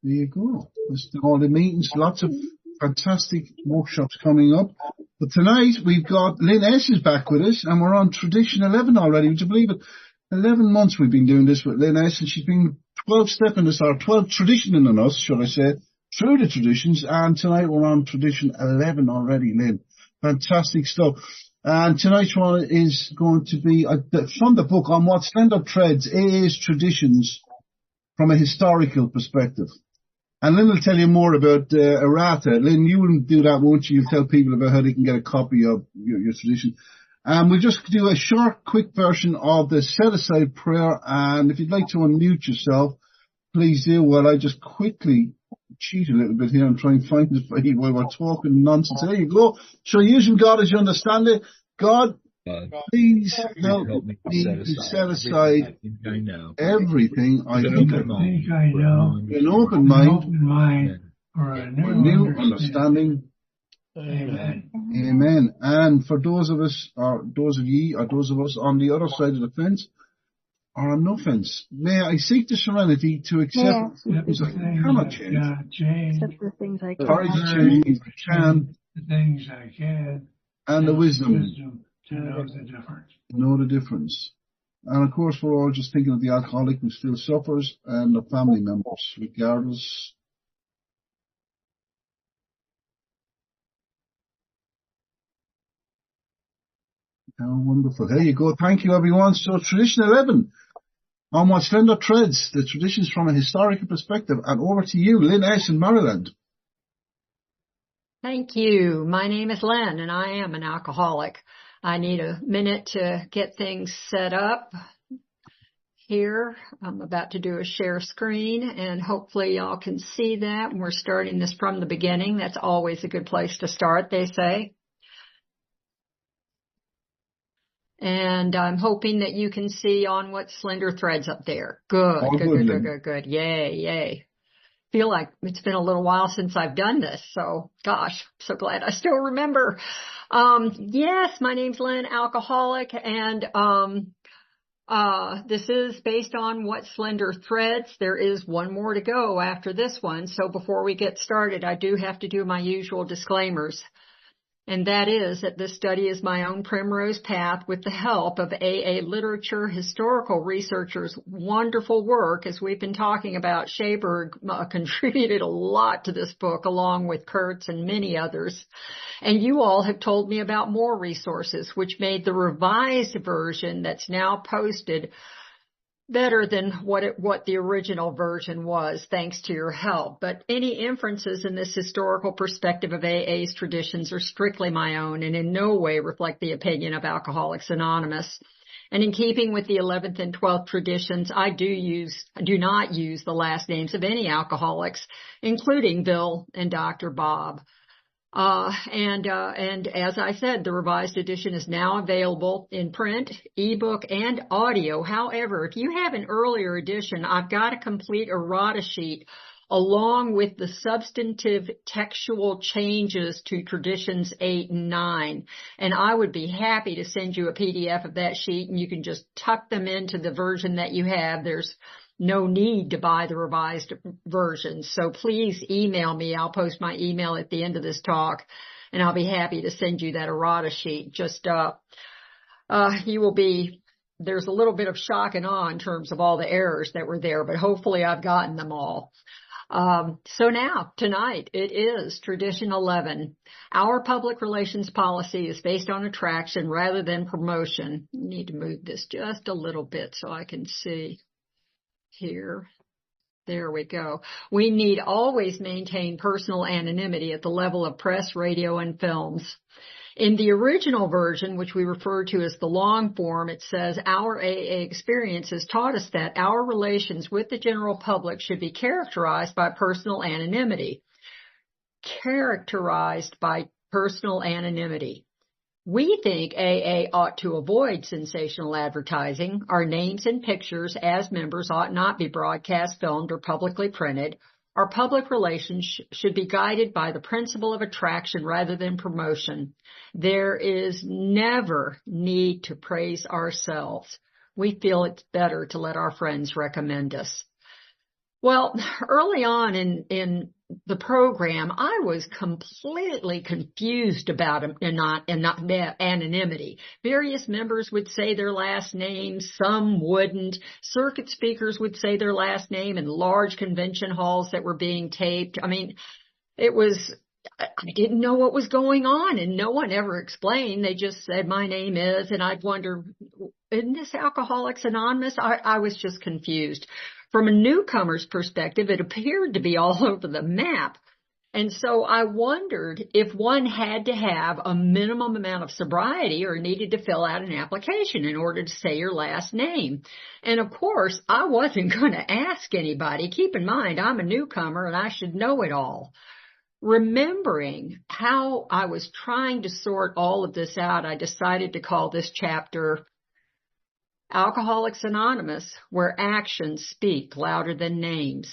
There you go. There's all the meetings, lots of fantastic workshops coming up. But tonight we've got Lynn S is back with us, and we're on Tradition 11 already. Would you believe it? 11 months we've been doing this with Lynn S, and she's been 12-stepping us, or 12 traditioning on us, should I say, through the traditions. And tonight we're on Tradition 11 already, Lynn. Fantastic stuff. And tonight's one is going to be from the book On What Slender Threads AA's Traditions from a Historical Perspective. And Lynn will tell you more about errata. Lynn, you will do that, won't you? You'll tell people about how they can get a copy of your tradition. We'll just do a short, quick version of the set-aside prayer. And if you'd like to unmute yourself, please do, while I just quickly cheat a little bit here and try and find it for you while we're talking nonsense. There you go. So using God as you understand it. God, please help me to set aside everything I think I know, an open mind for a new understanding. Amen. Amen. And for those of us, or those of ye, or those of us on the other side of the fence, or no fence, may I seek the serenity to accept the things I cannot change, accept the things I can, the things I can, and the wisdom to know the difference. And of course, we're all just thinking of the alcoholic who still suffers and the family members, regardless. How wonderful. There you go. Thank you, everyone. So, Tradition 11, On What Slender Threads, the traditions from a historical perspective. And over to you, Lynn S. in Maryland. Thank you. My name is Lynn, and I am an alcoholic. I need a minute to get things set up here. I'm about to do a share screen, and hopefully y'all can see that. We're starting this from the beginning. That's always a good place to start, they say. And I'm hoping that you can see On What Slender Threads up there. Good. Yay. Feel like it's been a little while since I've done this. So, gosh, so glad I still remember. Yes, my name's Lynn, alcoholic, and this is based on What Slender Threads. There is one more to go after this one. So before we get started, I do have to do my usual disclaimers. And that is that this study is my own primrose path with the help of AA literature, historical researchers, wonderful work. As we've been talking about, Shaberg contributed a lot to this book along with Kurtz and many others. And you all have told me about more resources, which made the revised version that's now posted better than what the original version was, thanks to your help. But any inferences in this historical perspective of AA's traditions are strictly my own and in no way reflect the opinion of Alcoholics Anonymous. And in keeping with the 11th and 12th traditions, I do not use the last names of any alcoholics, including Bill and Dr. Bob. And as I said, the revised edition is now available in print, ebook, and audio. However, if you have an earlier edition, I've got a complete errata sheet along with the substantive textual changes to traditions 8 and 9. And I would be happy to send you a PDF of that sheet, and you can just tuck them into the version that you have. There's no need to buy the revised version. So please email me. I'll post my email at the end of this talk, and I'll be happy to send you that errata sheet. Just, there's a little bit of shock and awe in terms of all the errors that were there, but hopefully I've gotten them all. So now, tonight, it is Tradition 11. Our public relations policy is based on attraction rather than promotion. I need to move this just a little bit so I can see. Here. There we go. We need always maintain personal anonymity at the level of press, radio, and films. In the original version, which we refer to as the long form, it says, our AA experience has taught us that our relations with the general public should be characterized by personal anonymity. Characterized by personal anonymity. We think AA ought to avoid sensational advertising. Our names and pictures as members ought not be broadcast, filmed, or publicly printed. Our public relations should be guided by the principle of attraction rather than promotion. There is never need to praise ourselves. We feel it's better to let our friends recommend us. Well, early on in the program, I was completely confused about anonymity. Various members would say their last names, some wouldn't. Circuit speakers would say their last name in large convention halls that were being taped. I mean, I didn't know what was going on, and no one ever explained. They just said, my name is, and I'd wonder, isn't this Alcoholics Anonymous? I was just confused. From a newcomer's perspective, it appeared to be all over the map. And so I wondered if one had to have a minimum amount of sobriety or needed to fill out an application in order to say your last name. And of course, I wasn't going to ask anybody. Keep in mind, I'm a newcomer and I should know it all. Remembering how I was trying to sort all of this out, I decided to call this chapter Alcoholics Anonymous, where actions speak louder than names.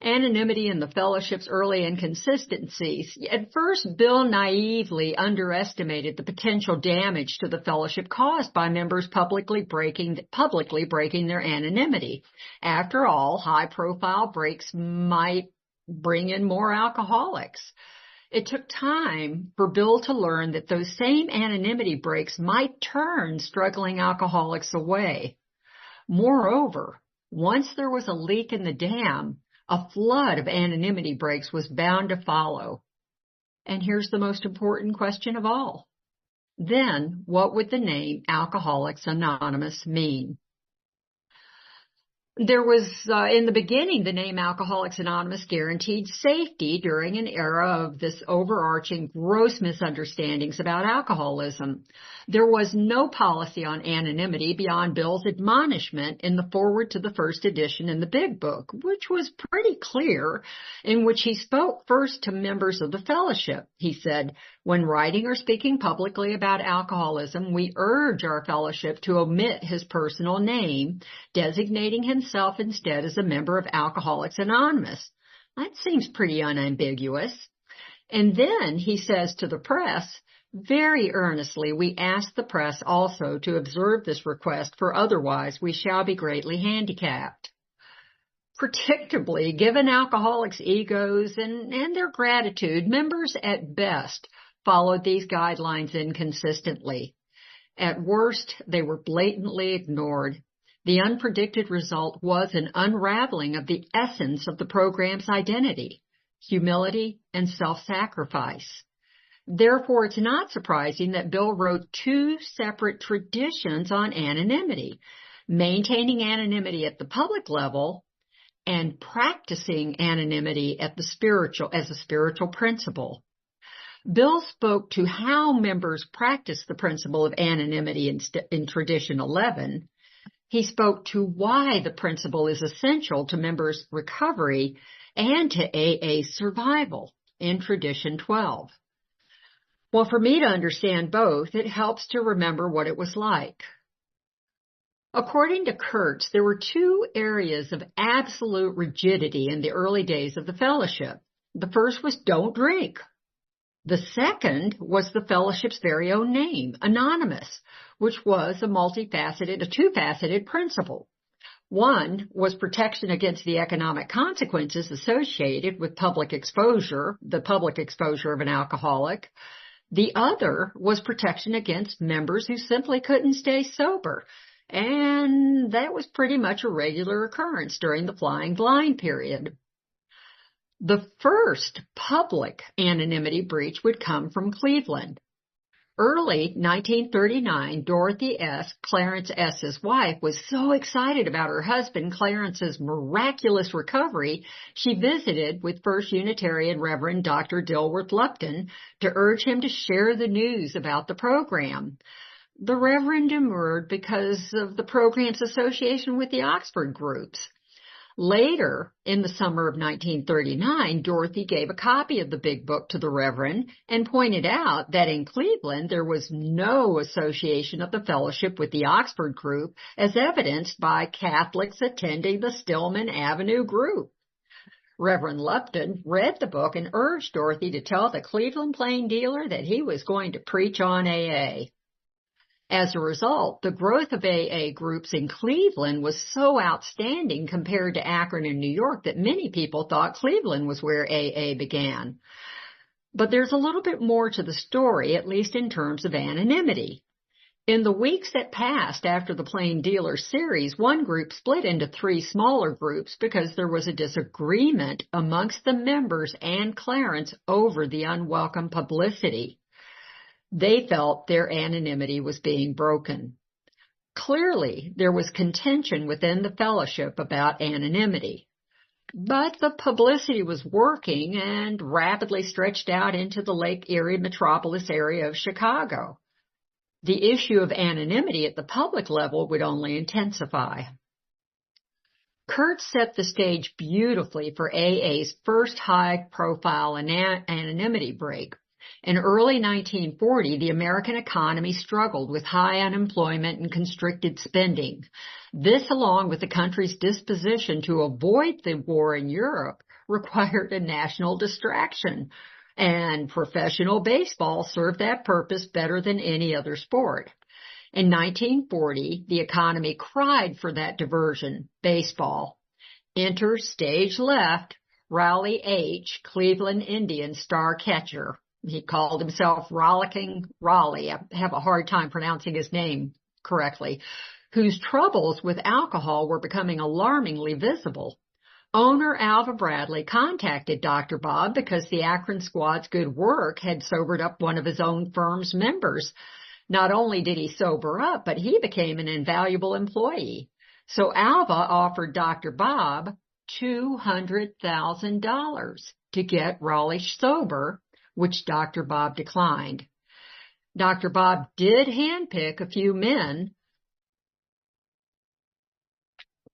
Anonymity in the fellowship's early inconsistencies. At first, Bill naively underestimated the potential damage to the fellowship caused by members publicly breaking their anonymity. After all, high-profile breaks might bring in more alcoholics. It took time for Bill to learn that those same anonymity breaks might turn struggling alcoholics away. Moreover, once there was a leak in the dam, a flood of anonymity breaks was bound to follow. And here's the most important question of all. Then, what would the name Alcoholics Anonymous mean? There was, in the beginning, the name Alcoholics Anonymous guaranteed safety during an era of this overarching gross misunderstandings about alcoholism. There was no policy on anonymity beyond Bill's admonishment in the foreword to the first edition in the Big Book, which was pretty clear, in which he spoke first to members of the fellowship. He said, when writing or speaking publicly about alcoholism, we urge our fellowship to omit his personal name, designating himself instead as a member of Alcoholics Anonymous. That seems pretty unambiguous. And then he says to the press, very earnestly, we ask the press also to observe this request, for otherwise we shall be greatly handicapped. Predictably, given alcoholics' egos and their gratitude, members at best followed these guidelines inconsistently. At worst, they were blatantly ignored. The unpredicted result was an unraveling of the essence of the program's identity, humility and self-sacrifice. Therefore, it's not surprising that Bill wrote two separate traditions on anonymity, maintaining anonymity at the public level and practicing anonymity at as a spiritual principle. Bill spoke to how members practice the principle of anonymity in Tradition 11. He spoke to why the principle is essential to members' recovery and to AA survival in Tradition 12. Well, for me to understand both, it helps to remember what it was like. According to Kurtz, there were two areas of absolute rigidity in the early days of the fellowship. The first was don't drink. The second was the fellowship's very own name, Anonymous, which was a two-faceted principle. One was protection against the economic consequences associated with public exposure of an alcoholic. The other was protection against members who simply couldn't stay sober. And that was pretty much a regular occurrence during the flying blind period. The first public anonymity breach would come from Cleveland. Early 1939, Dorothy S., Clarence S.'s wife, was so excited about her husband Clarence's miraculous recovery, she visited with First Unitarian Reverend Dr. Dilworth Lupton to urge him to share the news about the program. The Reverend demurred because of the program's association with the Oxford groups. Later, in the summer of 1939, Dorothy gave a copy of the Big Book to the Reverend and pointed out that in Cleveland there was no association of the fellowship with the Oxford group as evidenced by Catholics attending the Stillman Avenue group. Reverend Lupton read the book and urged Dorothy to tell the Cleveland plain dealer that he was going to preach on AA. As a result, the growth of AA groups in Cleveland was so outstanding compared to Akron and New York that many people thought Cleveland was where AA began. But there's a little bit more to the story, at least in terms of anonymity. In the weeks that passed after the Plain Dealer series, one group split into 3 smaller groups because there was a disagreement amongst the members and Clarence over the unwelcome publicity. They felt their anonymity was being broken. Clearly, there was contention within the fellowship about anonymity. But the publicity was working and rapidly stretched out into the Lake Erie metropolis area of Chicago. The issue of anonymity at the public level would only intensify. Kurt set the stage beautifully for AA's first high-profile anonymity break. In early 1940, the American economy struggled with high unemployment and constricted spending. This, along with the country's disposition to avoid the war in Europe, required a national distraction, and professional baseball served that purpose better than any other sport. In 1940, the economy cried for that diversion, baseball. Enter stage left, Raleigh H., Cleveland Indians star catcher. He called himself Rollicking Raleigh. I have a hard time pronouncing his name correctly, whose troubles with alcohol were becoming alarmingly visible. Owner Alva Bradley contacted Dr. Bob because the Akron squad's good work had sobered up one of his own firm's members. Not only did he sober up, but he became an invaluable employee. So Alva offered Dr. Bob $200,000 to get Raleigh sober, which Dr. Bob declined. Dr. Bob did handpick a few men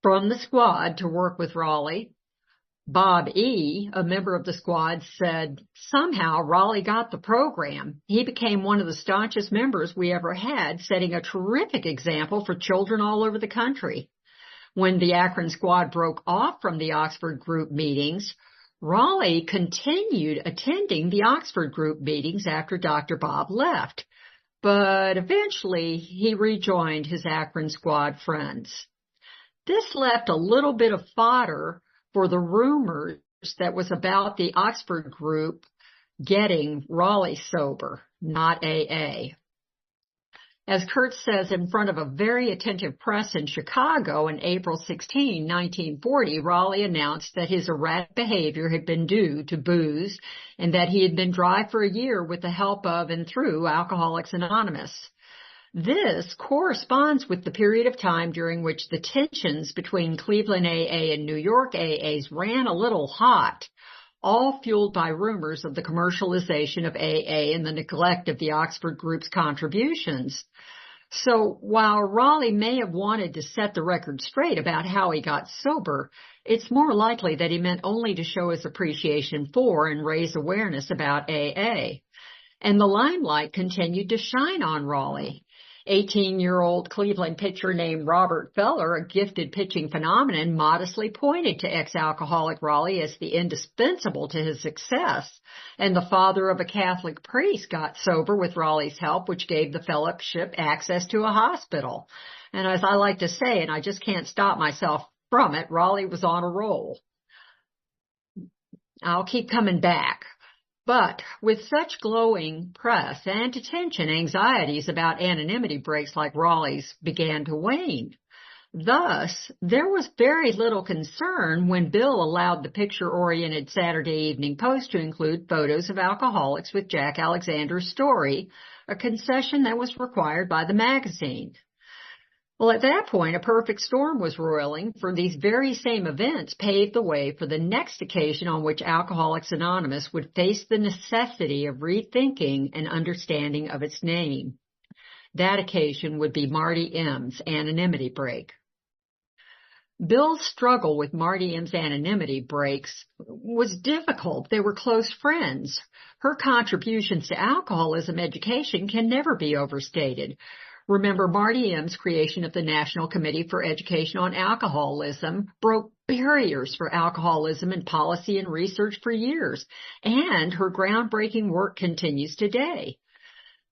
from the squad to work with Raleigh. Bob E., a member of the squad, said, "Somehow Raleigh got the program. He became one of the staunchest members we ever had, setting a terrific example for children all over the country." When the Akron squad broke off from the Oxford group meetings, Raleigh continued attending the Oxford group meetings after Dr. Bob left, but eventually he rejoined his Akron squad friends. This left a little bit of fodder for the rumors that was about the Oxford group getting Raleigh sober, not AA. As Kurt says in front of a very attentive press in Chicago on April 16, 1940, Raleigh announced that his erratic behavior had been due to booze and that he had been dry for a year with the help of and through Alcoholics Anonymous. This corresponds with the period of time during which the tensions between Cleveland AA and New York AAs ran a little hot, all fueled by rumors of the commercialization of AA and the neglect of the Oxford group's contributions. So while Raleigh may have wanted to set the record straight about how he got sober, it's more likely that he meant only to show his appreciation for and raise awareness about AA. And the limelight continued to shine on Raleigh. 18-year-old Cleveland pitcher named Robert Feller, a gifted pitching phenomenon, modestly pointed to ex-alcoholic Raleigh as the indispensable to his success, and the father of a Catholic priest got sober with Raleigh's help, which gave the fellowship access to a hospital. And as I like to say, and I just can't stop myself from it, Raleigh was on a roll. I'll keep coming back. But with such glowing press and attention, anxieties about anonymity breaks like Raleigh's began to wane. Thus, there was very little concern when Bill allowed the picture-oriented Saturday Evening Post to include photos of alcoholics with Jack Alexander's story, a concession that was required by the magazine. Well, at that point, a perfect storm was roiling, for these very same events paved the way for the next occasion on which Alcoholics Anonymous would face the necessity of rethinking and understanding of its name. That occasion would be Marty M's anonymity break. Bill's struggle with Marty M's anonymity breaks was difficult. They were close friends. Her contributions to alcoholism education can never be overstated. Remember, Marty M's creation of the National Committee for Education on Alcoholism broke barriers for alcoholism in policy and research for years, and her groundbreaking work continues today.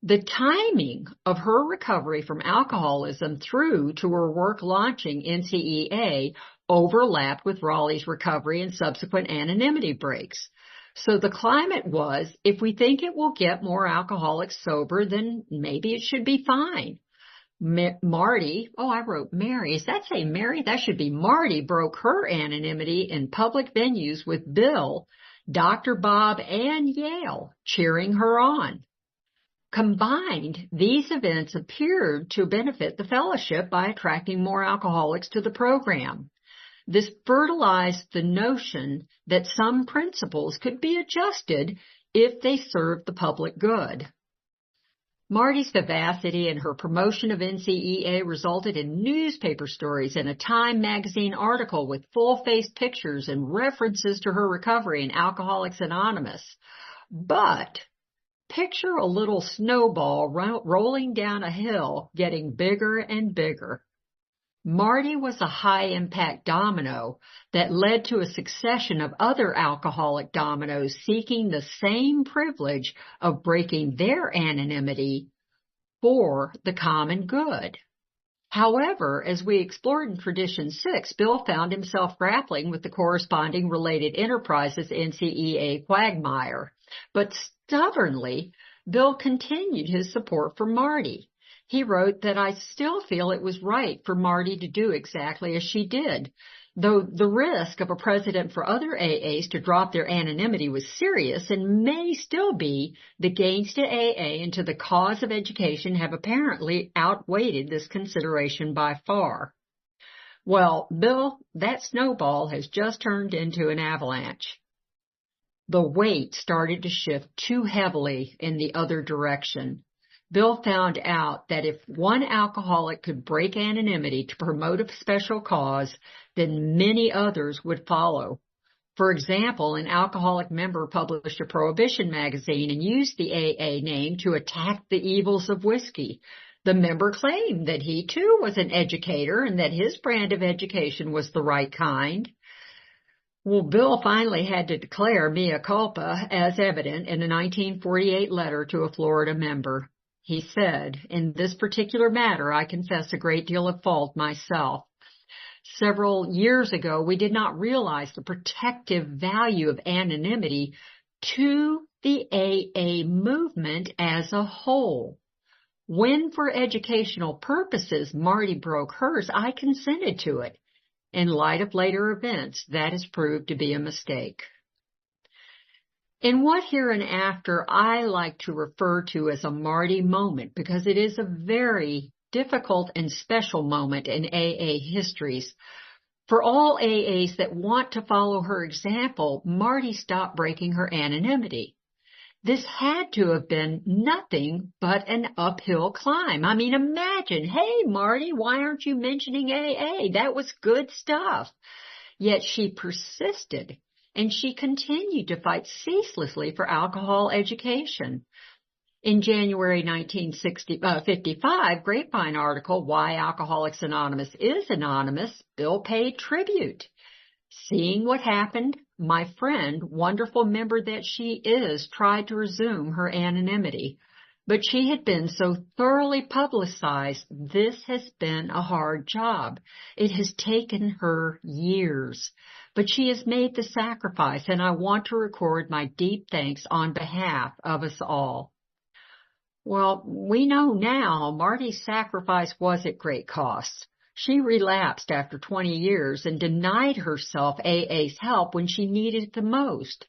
The timing of her recovery from alcoholism through to her work launching NCEA overlapped with Raleigh's recovery and subsequent anonymity breaks. So the climate was, if we think it will get more alcoholics sober, then maybe it should be fine. Marty, I wrote Mary. Does that say Mary? That should be Marty broke her anonymity in public venues with Bill, Dr. Bob, and Yale cheering her on. Combined, these events appeared to benefit the fellowship by attracting more alcoholics to the program. This fertilized the notion that some principles could be adjusted if they served the public good. Marty's vivacity and her promotion of NCEA resulted in newspaper stories and a Time magazine article with full-face pictures and references to her recovery in Alcoholics Anonymous. But picture a little snowball rolling down a hill, getting bigger and bigger. Marty was a high-impact domino that led to a succession of other alcoholic dominoes seeking the same privilege of breaking their anonymity for the common good. However, as we explored in Tradition 6, Bill found himself grappling with the corresponding related enterprises NCEA quagmire. But stubbornly, Bill continued his support for Marty. He wrote that I still feel it was right for Marty to do exactly as she did. Though the risk of a precedent for other AAs to drop their anonymity was serious and may still be, the gains to AA and to the cause of education have apparently outweighed this consideration by far. Well, Bill, that snowball has just turned into an avalanche. The weight started to shift too heavily in the other direction. Bill found out that if one alcoholic could break anonymity to promote a special cause, then many others would follow. For example, an alcoholic member published a prohibition magazine and used the AA name to attack the evils of whiskey. The member claimed that he too was an educator and that his brand of education was the right kind. Well, Bill finally had to declare mea culpa as evident in a 1948 letter to a Florida member. He said, "In this particular matter, I confess a great deal of fault myself. Several years ago, we did not realize the protective value of anonymity to the AA movement as a whole. When, for educational purposes, Marty broke hers, I consented to it. In light of later events, that has proved to be a mistake." In what hereinafter I like to refer to as a Marty moment, because it is a very difficult and special moment in AA histories. For all AAs that want to follow her example, Marty stopped breaking her anonymity. This had to have been nothing but an uphill climb. I mean, imagine, hey, Marty, why aren't you mentioning AA? That was good stuff. Yet she persisted, and she continued to fight ceaselessly for alcohol education. In January 1955, Grapevine article, Why Alcoholics Anonymous is Anonymous, Bill paid tribute. Seeing what happened, my friend, wonderful member that she is, tried to resume her anonymity. But she had been so thoroughly publicized, this has been a hard job. It has taken her years. But she has made the sacrifice, and I want to record my deep thanks on behalf of us all. Well, we know now Marty's sacrifice was at great cost. She relapsed after 20 years and denied herself AA's help when she needed it the most.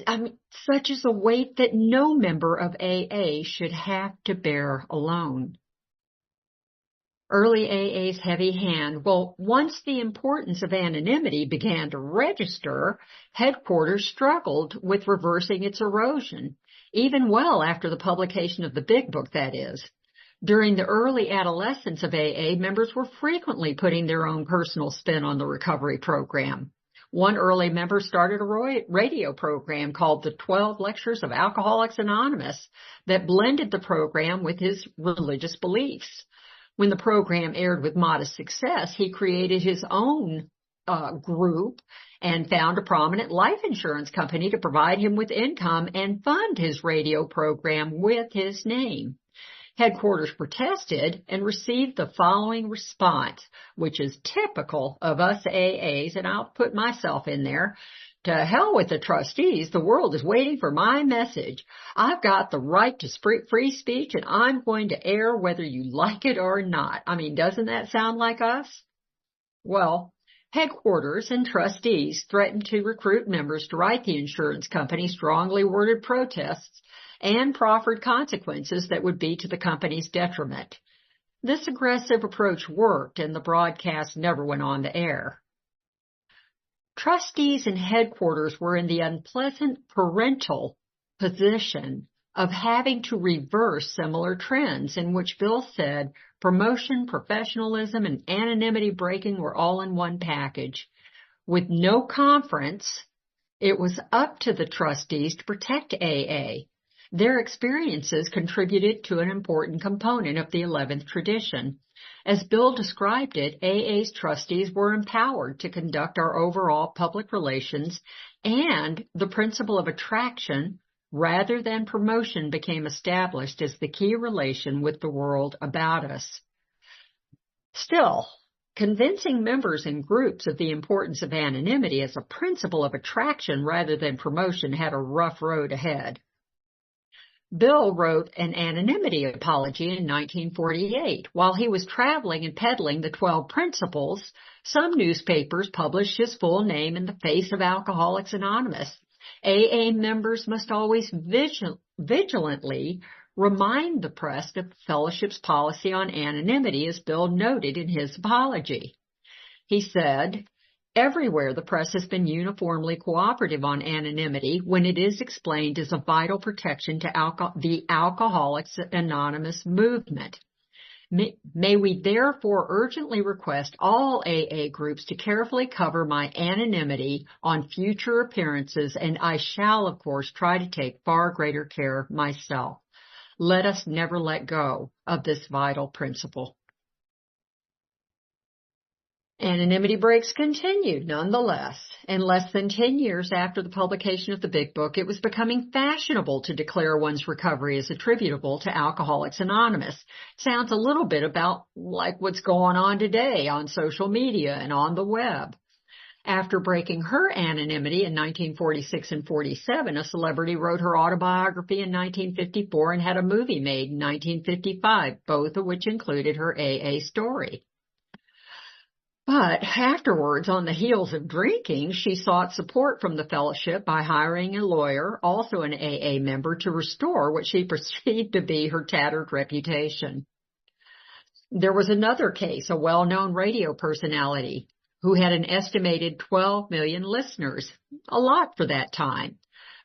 I mean, such is a weight that no member of AA should have to bear alone. Early AA's heavy hand. Well, once the importance of anonymity began to register, headquarters struggled with reversing its erosion, even well after the publication of the Big Book, that is. During the early adolescence of AA, members were frequently putting their own personal spin on the recovery program. One early member started a radio program called The 12 Lectures of Alcoholics Anonymous that blended the program with his religious beliefs. When the program aired with modest success, he created his own group and found a prominent life insurance company to provide him with income and fund his radio program with his name. Headquarters protested and received the following response, which is typical of us AAs, and I'll put myself in there. To hell with the trustees. The world is waiting for my message. I've got the right to free speech, and I'm going to air whether you like it or not. I mean, doesn't that sound like us? Well, headquarters and trustees threatened to recruit members to write the insurance company strongly worded protests and proffered consequences that would be to the company's detriment. This aggressive approach worked, and the broadcast never went on the air. Trustees and headquarters were in the unpleasant parental position of having to reverse similar trends in which Bill said promotion, professionalism, and anonymity breaking were all in one package. With no conference, it was up to the trustees to protect AA. Their experiences contributed to an important component of the 11th tradition. As Bill described it, AA's trustees were empowered to conduct our overall public relations, and the principle of attraction rather than promotion became established as the key relation with the world about us. Still, convincing members and groups of the importance of anonymity as a principle of attraction rather than promotion had a rough road ahead. Bill wrote an anonymity apology in 1948. While he was traveling and peddling the 12 principles, some newspapers published his full name in the face of Alcoholics Anonymous. AA members must always vigilantly remind the press of the fellowship's policy on anonymity, as Bill noted in his apology. He said, "Everywhere the press has been uniformly cooperative on anonymity when it is explained as a vital protection to the Alcoholics Anonymous movement. May we therefore urgently request all AA groups to carefully cover my anonymity on future appearances, and I shall, of course, try to take far greater care myself. Let us never let go of this vital principle." Anonymity breaks continued, nonetheless. In less than 10 years after the publication of the Big Book, it was becoming fashionable to declare one's recovery as attributable to Alcoholics Anonymous. Sounds a little bit about like what's going on today on social media and on the web. After breaking her anonymity in 1946 and 47, a celebrity wrote her autobiography in 1954 and had a movie made in 1955, both of which included her AA story. But afterwards, on the heels of drinking, she sought support from the fellowship by hiring a lawyer, also an AA member, to restore what she perceived to be her tattered reputation. There was another case, a well-known radio personality who had an estimated 12 million listeners, a lot for that time.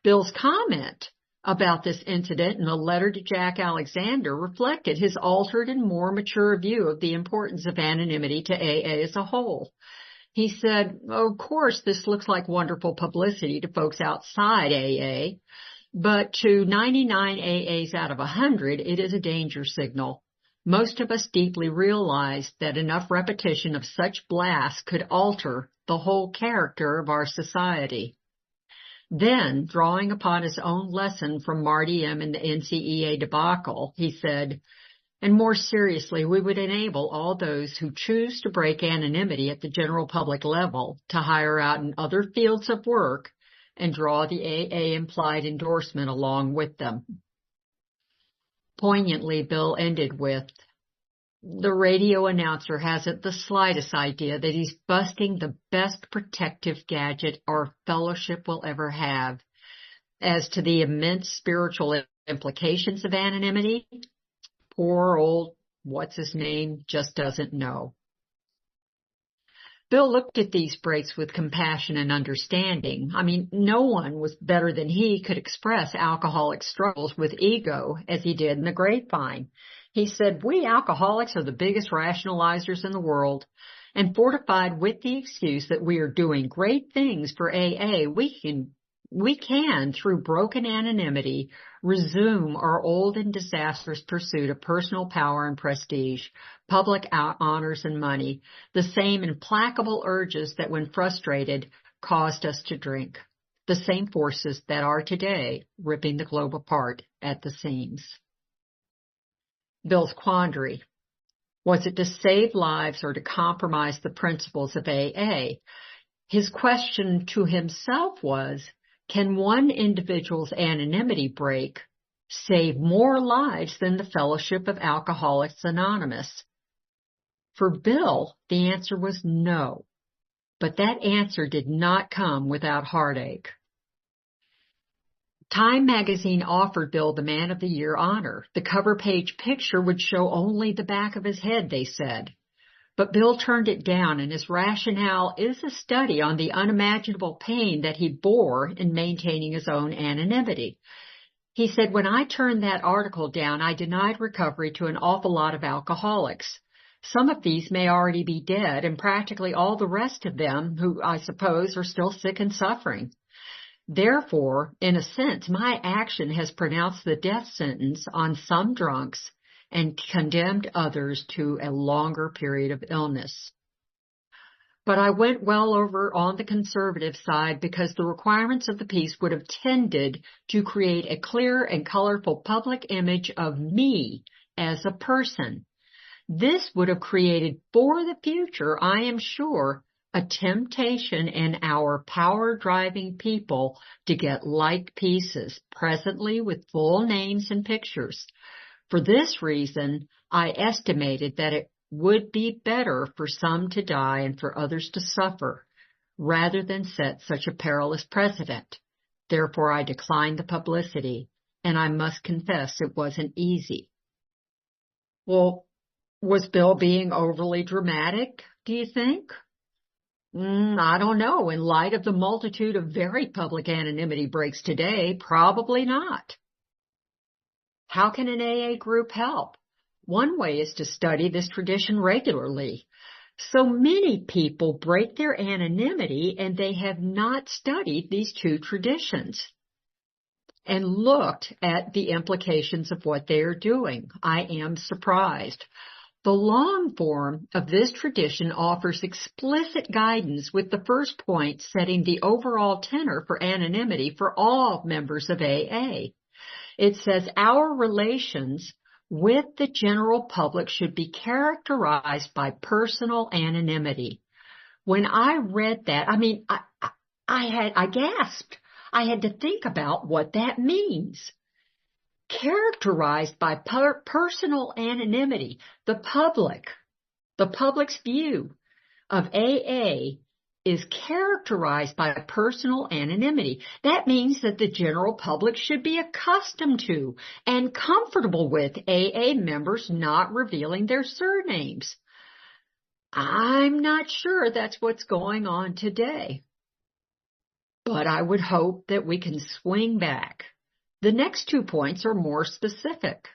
Bill's comment about this incident in a letter to Jack Alexander reflected his altered and more mature view of the importance of anonymity to AA as a whole. He said, "Of course, this looks like wonderful publicity to folks outside AA, but to 99 AAs out of 100, it is a danger signal. Most of us deeply realize that enough repetition of such blasts could alter the whole character of our society." Then, drawing upon his own lesson from Marty M. and the NCEA debacle, he said, "And more seriously, we would enable all those who choose to break anonymity at the general public level to hire out in other fields of work and draw the AA implied endorsement along with them." Poignantly, Bill ended with, "The radio announcer hasn't the slightest idea that he's busting the best protective gadget our fellowship will ever have. As to the immense spiritual implications of anonymity, poor old what's-his-name just doesn't know." Bill looked at these breaks with compassion and understanding. I mean, no one was better than he could express alcoholic struggles with ego as he did in the Grapevine. He said, "We alcoholics are the biggest rationalizers in the world, and fortified with the excuse that we are doing great things for AA, we can We can, through broken anonymity, resume our old and disastrous pursuit of personal power and prestige, public honors and money, the same implacable urges that, when frustrated, caused us to drink, the same forces that are today ripping the globe apart at the seams. Bill's quandary. Was it to save lives or to compromise the principles of AA? His question to himself was, can one individual's anonymity break save more lives than the Fellowship of Alcoholics Anonymous? For Bill, the answer was no, but that answer did not come without heartache. Time magazine offered Bill the Man of the Year honor. The cover page picture would show only the back of his head, they said. But Bill turned it down, and his rationale is a study on the unimaginable pain that he bore in maintaining his own anonymity. He said, when I turned that article down, I denied recovery to an awful lot of alcoholics. Some of these may already be dead, and practically all the rest of them, who I suppose are still sick and suffering. Therefore, in a sense, my action has pronounced the death sentence on some drunks and condemned others to a longer period of illness. But I went well over on the conservative side because the requirements of the piece would have tended to create a clear and colorful public image of me as a person. This would have created for the future, I am sure, a temptation in our power-driving people to get like pieces, presently with full names and pictures. For this reason, I estimated that it would be better for some to die and for others to suffer, rather than set such a perilous precedent. Therefore, I declined the publicity, and I must confess it wasn't easy. Well, was Bill being overly dramatic, do you think? I don't know. In light of the multitude of very public anonymity breaks today, probably not. How can an AA group help? One way is to study this tradition regularly. So many people break their anonymity and they have not studied these two traditions and looked at the implications of what they are doing. I am surprised. The long form of this tradition offers explicit guidance, with the first point setting the overall tenor for anonymity for all members of AA. It says our relations with the general public should be characterized by personal anonymity. When I read that, I gasped. I had to think about what that means. Characterized by personal anonymity. The public's view of AA is characterized by personal anonymity. That means that the general public should be accustomed to and comfortable with AA members not revealing their surnames. I'm not sure that's what's going on today. But I would hope that we can swing back. The next 2 points are more specific.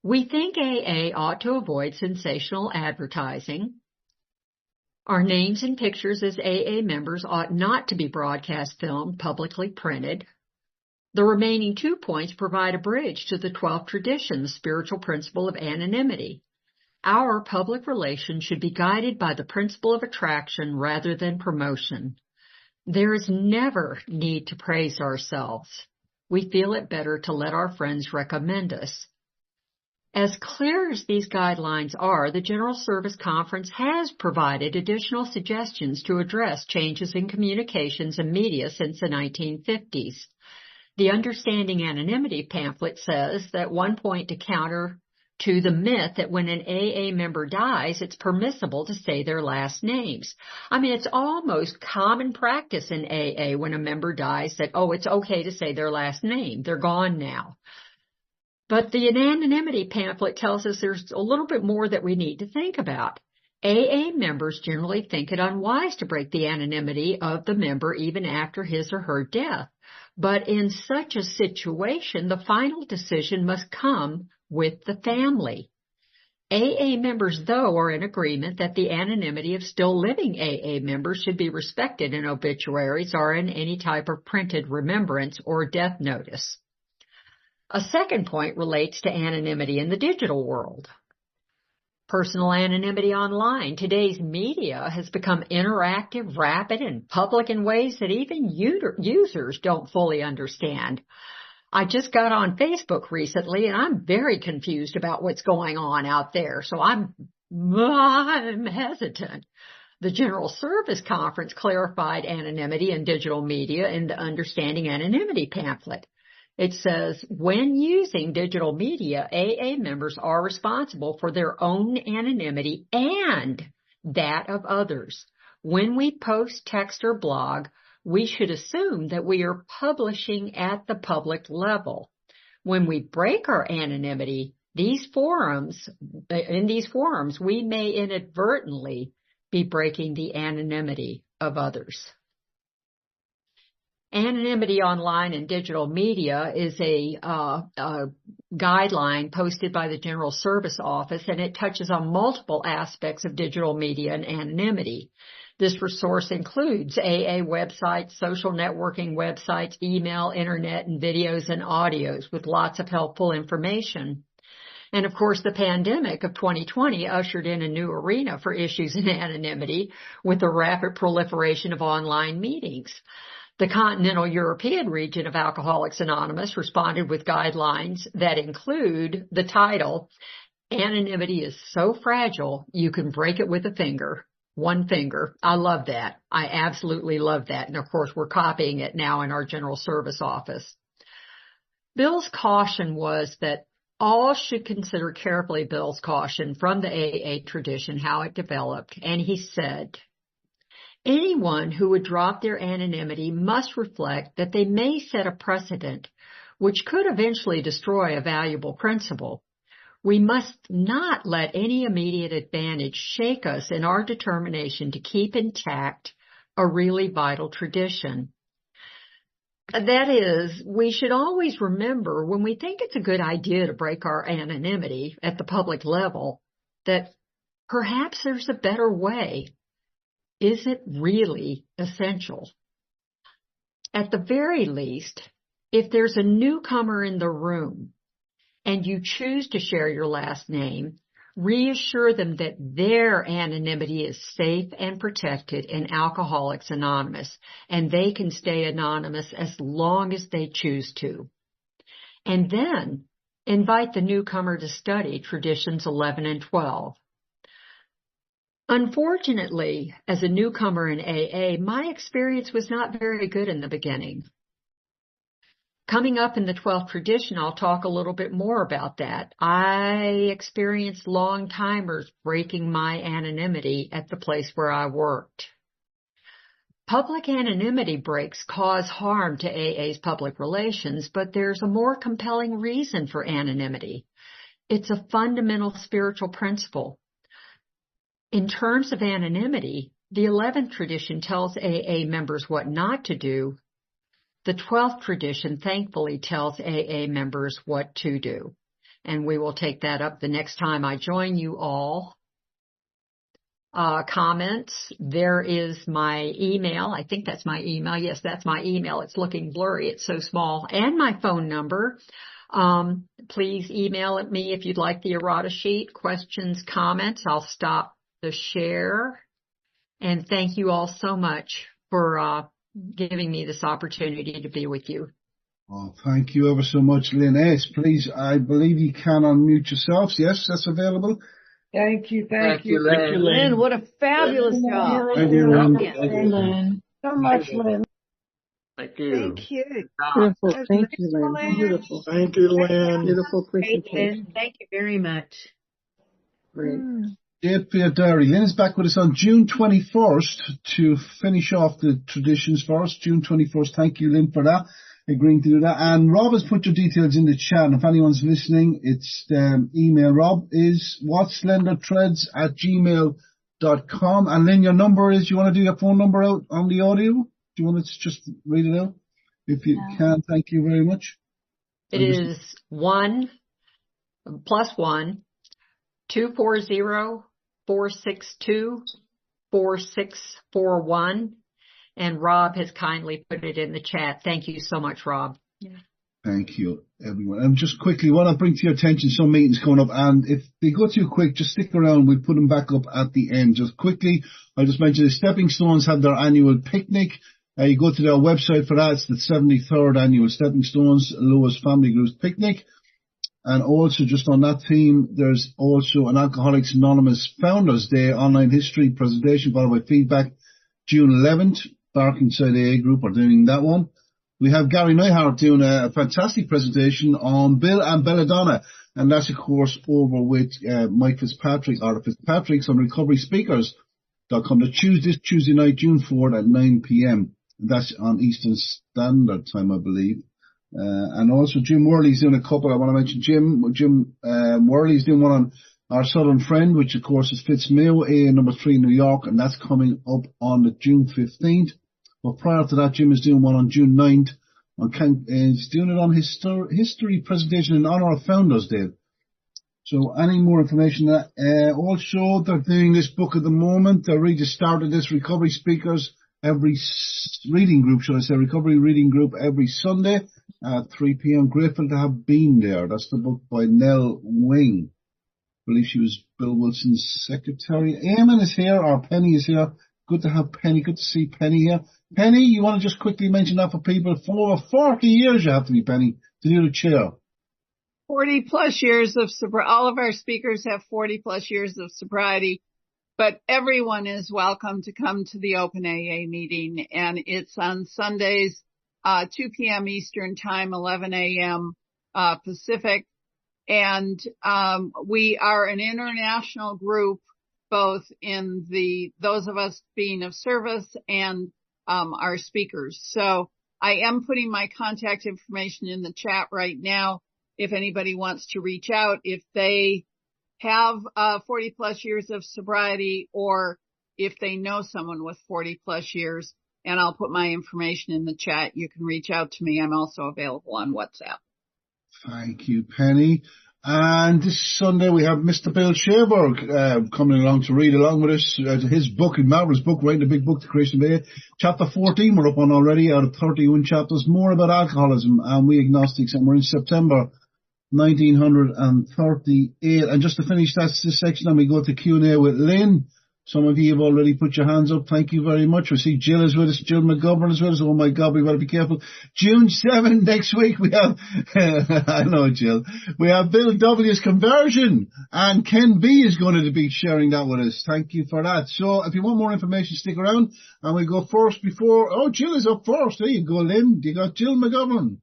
We think AA ought to avoid sensational advertising. Our names and pictures as AA members ought not to be broadcast filmed, publicly printed. The remaining 2 points provide a bridge to the 12th tradition, the spiritual principle of anonymity. Our public relations should be guided by the principle of attraction rather than promotion. There is never need to praise ourselves. We feel it better to let our friends recommend us. As clear as these guidelines are, the General Service Conference has provided additional suggestions to address changes in communications and media since the 1950s. The Understanding Anonymity pamphlet says that one point to counter to the myth that when an AA member dies, it's permissible to say their last names. It's almost common practice in AA when a member dies that, it's okay to say their last name. They're gone now. But the anonymity pamphlet tells us there's a little bit more that we need to think about. AA members generally think it unwise to break the anonymity of the member even after his or her death. But in such a situation, the final decision must come with the family. AA members, though, are in agreement that the anonymity of still living AA members should be respected in obituaries or in any type of printed remembrance or death notice. A second point relates to anonymity in the digital world. Personal anonymity online. Today's media has become interactive, rapid, and public in ways that even users don't fully understand. I just got on Facebook recently, and I'm very confused about what's going on out there, so I'm hesitant. The General Service Conference clarified anonymity in digital media in the Understanding Anonymity pamphlet. It says, when using digital media, AA members are responsible for their own anonymity and that of others. When we post, text, or blog, we should assume that we are publishing at the public level. When we break our anonymity, in these forums, we may inadvertently be breaking the anonymity of others. Anonymity online and digital media is a guideline posted by the General Service Office, and it touches on multiple aspects of digital media and anonymity. This resource includes AA websites, social networking websites, email, internet, and videos and audios with lots of helpful information. And of course, the pandemic of 2020 ushered in a new arena for issues in anonymity with the rapid proliferation of online meetings. The continental European region of Alcoholics Anonymous responded with guidelines that include the title, Anonymity is so fragile you can break it with a finger. One finger. I love that. I absolutely love that. And of course, we're copying it now in our General Service Office. Bill's caution was that all should consider carefully Bill's caution from the AA tradition, how it developed. And he said, anyone who would drop their anonymity must reflect that they may set a precedent which could eventually destroy a valuable principle. We must not let any immediate advantage shake us in our determination to keep intact a really vital tradition. That is, we should always remember when we think it's a good idea to break our anonymity at the public level, that perhaps there's a better way. Is it really essential? At the very least, if there's a newcomer in the room and you choose to share your last name, reassure them that their anonymity is safe and protected in Alcoholics Anonymous, and they can stay anonymous as long as they choose to. And then invite the newcomer to study Traditions 11 and 12. Unfortunately, as a newcomer in AA, my experience was not very good in the beginning. Coming up in the 12th tradition, I'll talk a little bit more about that. I experienced long-timers breaking my anonymity at the place where I worked. Public anonymity breaks cause harm to AA's public relations, but there's a more compelling reason for anonymity. It's a fundamental spiritual principle. In terms of anonymity, the 11th tradition tells AA members what not to do. The 12th tradition thankfully tells AA members what to do. And we will take that up the next time I join you all. Comments. There is my email. I think that's my email. Yes, that's my email. It's looking blurry. It's so small. And my phone number. Please email at me if you'd like the errata sheet, questions, comments. I'll stop the share. And thank you all so much for giving me this opportunity to be with you. Oh, thank you ever so much, Lynn S. Please, I believe you can unmute yourselves. Yes, that's available. Thank you, Thank you, Lynn. What a fabulous job. Thank you, Lynn. Thank you, Lynn. So much, Lynn. Thank you. Thank you. Beautiful. Thank you, Lynn. Beautiful. Thank you, Lynn. Beautiful presentation. Thank you very much. Great. Date for your diary. Lynn is back with us on June 21st to finish off the traditions for us. June 21st. Thank you, Lynn, for that. Agreeing to do that. And Rob has put your details in the chat. And if anyone's listening, it's email Rob is whatslenderthreads@gmail.com. And Lynn, your number is, you want to do your phone number out on the audio? Do you want to just read it out? If you can, thank you very much. It is 1 + 1 240-462-4641. And Rob has kindly put it in the chat. Thank you so much, Rob. Yeah. Thank you, everyone. And just quickly, what I'll bring to your attention, some meetings coming up, and if they go too quick, just stick around. We'll put them back up at the end. Just quickly, I'll just mention the Stepping Stones have their annual picnic. You go to their website for that. It's the 73rd annual Stepping Stones Lewis Family Groups Picnic. And also, just on that theme, there's also an Alcoholics Anonymous Founders Day online history presentation followed by feedback June 11th. Barkingside AA Group are doing that one. We have Gary Neihart doing a fantastic presentation on Bill and Belladonna, and that's of course over with Mike Fitzpatrick, or Fitzpatrick's on recoveryspeakers.com. This Tuesday night, June 4th at 9 p.m. That's on Eastern Standard Time, I believe. And also Jim Worley's doing a couple. I want to mention Jim Worley's doing one on Our Southern Friend, which of course is Fitzmayo, AA number 3 in New York, and that's coming up on the June 15th. But prior to that, Jim is doing one on June 9th. He's doing it on history presentation in honor of Founders Day. So any more information on that? Also, they're doing this book at the moment. They really just started this Recovery Speakers every reading group, should I say, Recovery Reading Group every Sunday at 3 p.m. Grateful to have been there. That's the book by Nell Wing. I believe she was Bill Wilson's secretary. Eamon is here, or Penny is here. Good to have Penny. Good to see Penny here. Penny, you want to just quickly mention that for people? For over 40 years you have to be, Penny, to do the chair. 40 plus years of sobriety. All of our speakers have 40 plus years of sobriety, but everyone is welcome to come to the Open AA meeting, and it's on Sundays, 2 p.m. Eastern Time, 11 a.m. Pacific. And we are an international group, both in those of us being of service and our speakers. So I am putting my contact information in the chat right now. If anybody wants to reach out, if they have 40 plus years of sobriety, or if they know someone with 40 plus years, and I'll put my information in the chat. You can reach out to me. I'm also available on WhatsApp. Thank you, Penny. And this Sunday we have Mr. Bill Schaberg coming along to read along with us his book, a marvelous book, writing a big book to Christian Bay. Chapter 14 we're up on already out of 31 chapters, more about alcoholism and we agnostics, and we're in September 1938. And just to finish that's this section, and we go to Q&A with Lynn. Some of you have already put your hands up. Thank you very much. We see Jill is with us. Jill McGovern is with us. Oh my God, we better be careful. June 7th next week we have, I know Jill, we have Bill W's conversion, and Ken B is going to be sharing that with us. Thank you for that. So if you want more information, stick around, and we go first before, Jill is up first. There you go, Lynn. You got Jill McGovern.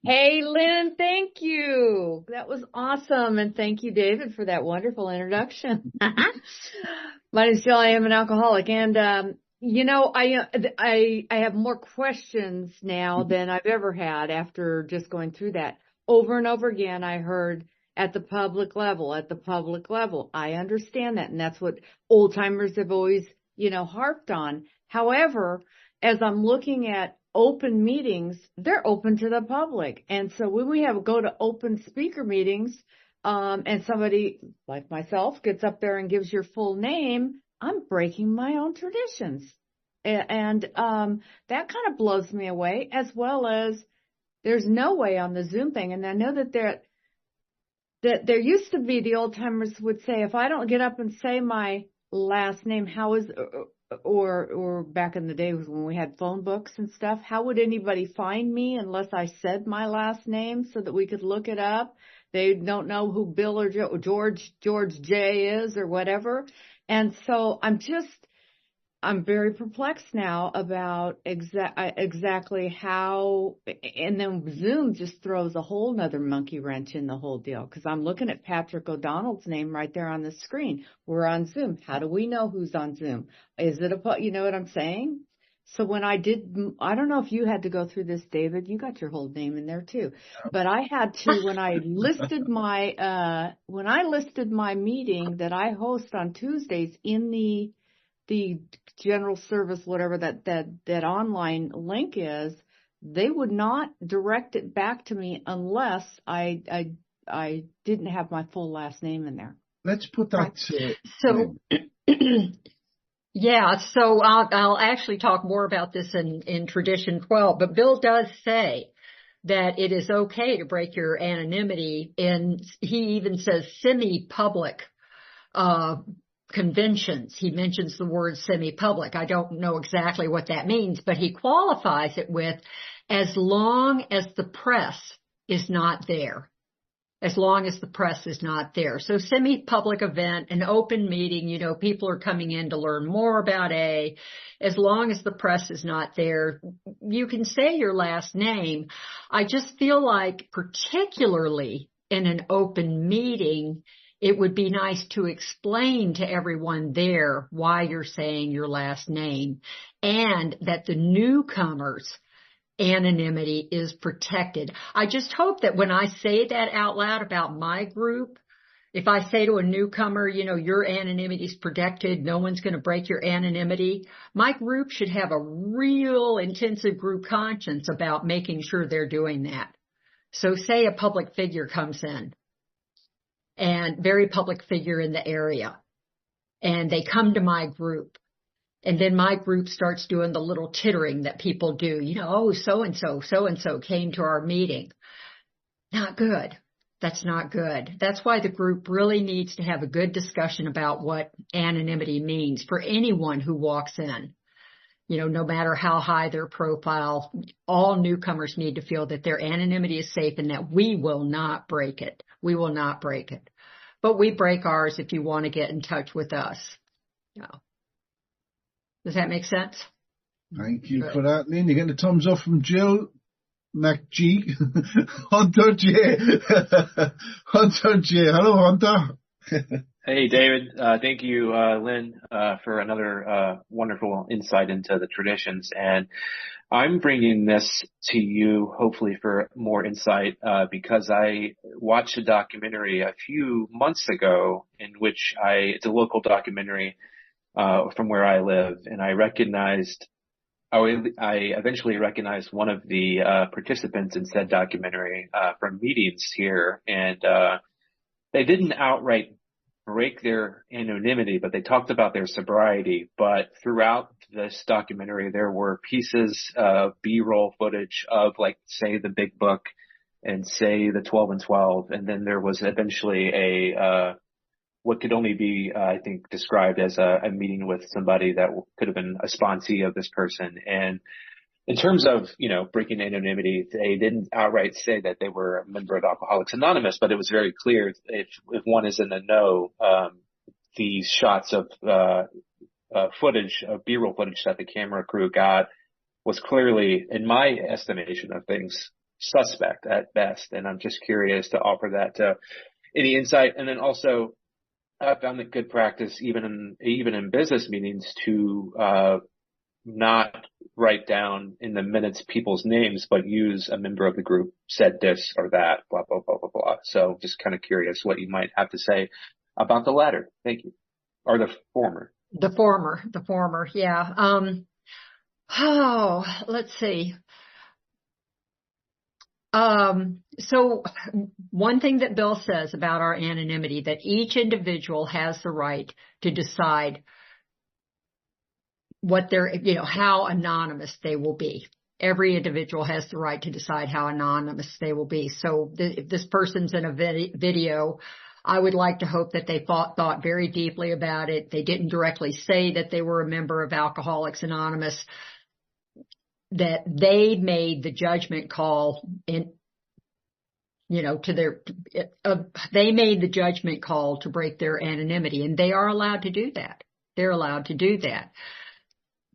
Hey, Lynn, thank you. That was awesome. And thank you, David, for that wonderful introduction. My name is Jill. I am an alcoholic. And, I have more questions now than I've ever had after just going through that. Over and over again, I heard at the public level. I understand that. And that's what old timers have always, harped on. However, as I'm looking at open meetings, they're open to the public. And so when we go to open speaker meetings, and somebody like myself gets up there and gives your full name, I'm breaking my own traditions. And that kind of blows me away, as well as there's no way on the Zoom thing. And I know that there used to be, the old timers would say, if I don't get up and say my last name, or back in the days when we had phone books and stuff, how would anybody find me unless I said my last name so that we could look it up? They don't know who Bill or George J is or whatever. And so I'm very perplexed now about exactly how, and then Zoom just throws a whole nother monkey wrench in the whole deal, because I'm looking at Patrick O'Donnell's name right there on the screen. We're on Zoom. How do we know who's on Zoom? Is it you know what I'm saying? So when I don't know if you had to go through this, David, you got your whole name in there too, but I had to, when I listed my meeting that I host on Tuesdays in the general service, whatever that online link is, they would not direct it back to me unless I I didn't have my full last name in there. Let's put that. So, yeah, so I'll actually talk more about this in Tradition 12, but Bill does say that it is okay to break your anonymity he even says semi-public, conventions. He mentions the word semi-public. I don't know exactly what that means, but he qualifies it with as long as the press is not there. As long as the press is not there. So semi-public event, an open meeting, people are coming in to learn more about A. As long as the press is not there, you can say your last name. I just feel like particularly in an open meeting, it would be nice to explain to everyone there why you're saying your last name and that the newcomers' anonymity is protected. I just hope that when I say that out loud about my group, if I say to a newcomer, your anonymity is protected, no one's going to break your anonymity, my group should have a real intensive group conscience about making sure they're doing that. So say a public figure comes in, and very public figure in the area, and they come to my group. And then my group starts doing the little tittering that people do. So-and-so came to our meeting. Not good. That's not good. That's why the group really needs to have a good discussion about what anonymity means for anyone who walks in. No matter how high their profile, all newcomers need to feel that their anonymity is safe and that we will not break it. We will not break it. But we break ours if you want to get in touch with us. Does that make sense? Thank you for that, Lynn. You're getting a thumbs up from Jill McG. Hunter J. Hunter J. Hello, Hunter. Hey, David. Thank you, Lynn, for another wonderful insight into the traditions. And I'm bringing this to you, hopefully, for more insight, because I watched a documentary a few months ago in which it's a local documentary from where I live, and I eventually recognized one of the participants in said documentary from meetings here, and they didn't outright break their anonymity, but they talked about their sobriety. But throughout this documentary, there were pieces of B-roll footage of, like, say, the Big Book and say the 12 and 12, and then there was eventually what could only be, I think, described as a meeting with somebody that could have been a sponsee of this person. And in terms of, breaking anonymity, they didn't outright say that they were a member of Alcoholics Anonymous, but it was very clear if one is in the know, these shots of footage, of B-roll footage that the camera crew got was clearly, in my estimation of things, suspect at best. And I'm just curious to offer that any insight. And then also, I found it good practice, even in business meetings, to not write down in the minutes people's names, but use a member of the group said this or that, blah, blah, blah, blah, blah. So just kind of curious what you might have to say about the latter. Thank you. Or the former. The former. Yeah. Let's see. So one thing that Bill says about our anonymity, that each individual has the right to decide what how anonymous they will be. Every individual has the right to decide how anonymous they will be. So if this person's in a video, I would like to hope that they thought very deeply about it. They didn't directly say that they were a member of Alcoholics Anonymous, that they made the judgment call they made the judgment call to break their anonymity, and they are allowed to do that. They're allowed to do that.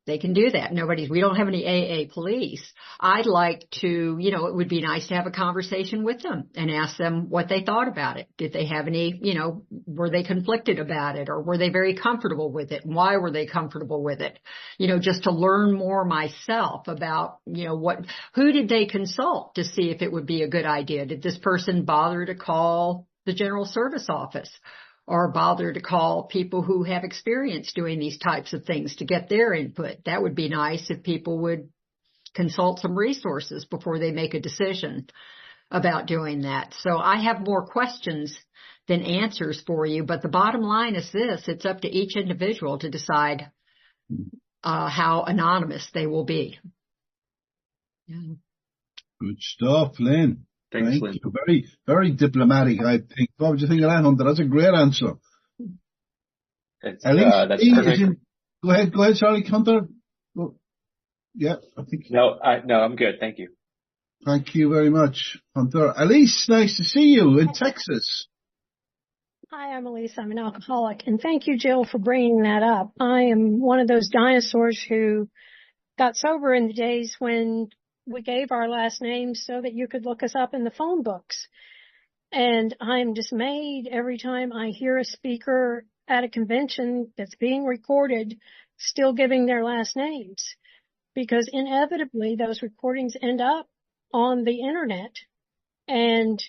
They can do that. We don't have any AA police. I'd like to, it would be nice to have a conversation with them and ask them what they thought about it. Did they have any, were they conflicted about it, or were they very comfortable with it? And why were they comfortable with it? Just to learn more myself about, who did they consult to see if it would be a good idea? Did this person bother to call the General Service Office, or bother to call people who have experience doing these types of things to get their input? That would be nice if people would consult some resources before they make a decision. about doing that. So I have more questions than answers for you, but the bottom line is this: it's up to each individual to decide how anonymous they will be. Yeah. Good stuff, Lynn. Thanks, Thank Lynn. you. Very, very diplomatic, I think. What would you think of that, Hunter? That's a great answer. It's, At least that's he perfect. is in. Go ahead, Charlie, Hunter. Well, yeah, I think. No, I'm good. Thank you. Thank you very much, Hunter. Elise, nice to see you in Texas. Hi, I'm Elise. I'm an alcoholic. And thank you, Jill, for bringing that up. I am one of those dinosaurs who got sober in the days when we gave our last names so that you could look us up in the phone books. And I'm dismayed every time I hear a speaker at a convention that's being recorded still giving their last names, because inevitably those recordings end up on the internet and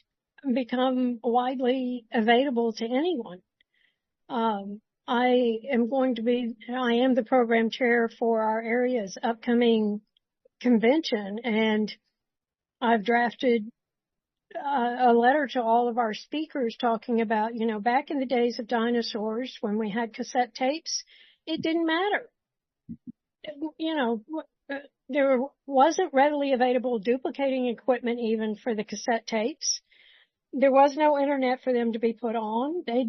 become widely available to anyone. I am the program chair for our area's upcoming convention, and I've drafted a letter to all of our speakers talking about, back in the days of dinosaurs when we had cassette tapes, it didn't matter. There wasn't readily available duplicating equipment even for the cassette tapes. There was no internet for them to be put on. They,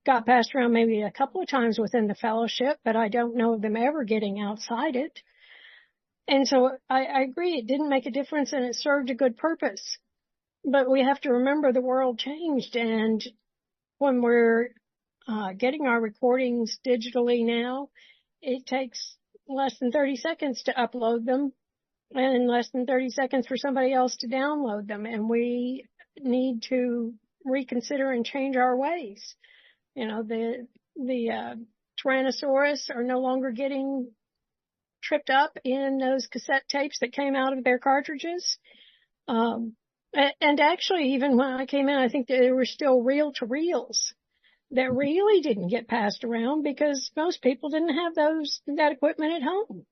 got passed around maybe a couple of times within the fellowship, but I don't know of them ever getting outside it. And so I agree, it didn't make a difference and it served a good purpose. But we have to remember the world changed, and when we're getting our recordings digitally now, it takes less than 30 seconds to upload them and less than 30 seconds for somebody else to download them. And we need to reconsider and change our ways. The Tyrannosaurus are no longer getting tripped up in those cassette tapes that came out of their cartridges. And actually, even when I came in, I think there were still reel-to-reels that really didn't get passed around because most people didn't have that equipment at home.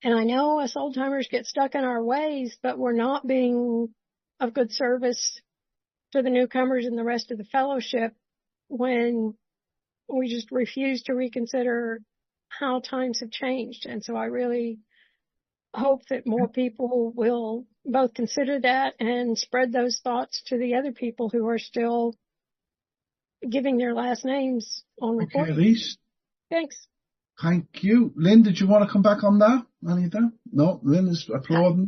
And I know us old-timers get stuck in our ways, but we're not being of good service to the newcomers and the rest of the fellowship when we just refuse to reconsider how times have changed. And so I really hope that more people will both consider that and spread those thoughts to the other people who are still giving their last names on recording. Okay, Elise. Thanks. Thank you. Lynn, did you want to come back on that? Any of that? No, Lynn is applauding.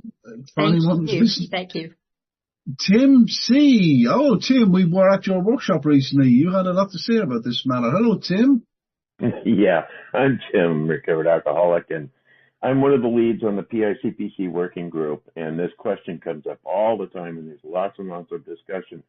Thank you. Tim C. Oh, Tim, we were at your workshop recently. You had a lot to say about this matter. Hello, Tim. Yeah, I'm Tim, recovered alcoholic, and I'm one of the leads on the PICPC working group, and this question comes up all the time, and there's lots and lots of discussion.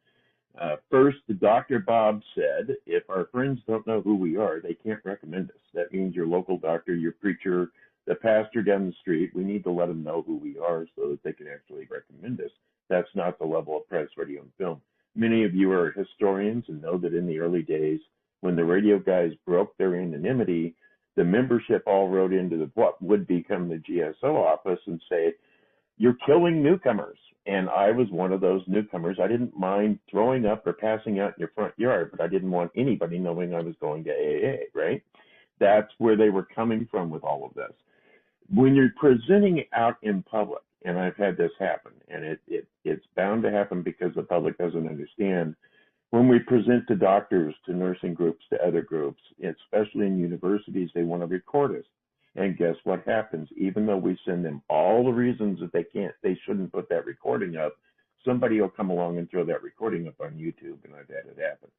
First, Dr. Bob said, if our friends don't know who we are, they can't recommend us. That means your local doctor, your preacher, the pastor down the street, we need to let them know who we are so that they can actually recommend us. That's not the level of press, radio, and film. Many of you are historians and know that in the early days, when the radio guys broke their anonymity, the membership all wrote into what would become the GSO office and say, you're killing newcomers. And I was one of those newcomers. I didn't mind throwing up or passing out in your front yard, but I didn't want anybody knowing I was going to AA, right? That's where they were coming from with all of this. When you're presenting out in public, and I've had this happen, and it's bound to happen because the public doesn't understand, when we present to doctors, to nursing groups, to other groups, especially in universities, they want to record us. And guess what happens? Even though we send them all the reasons that they shouldn't put that recording up, somebody will come along and throw that recording up on YouTube, and I've had it happen.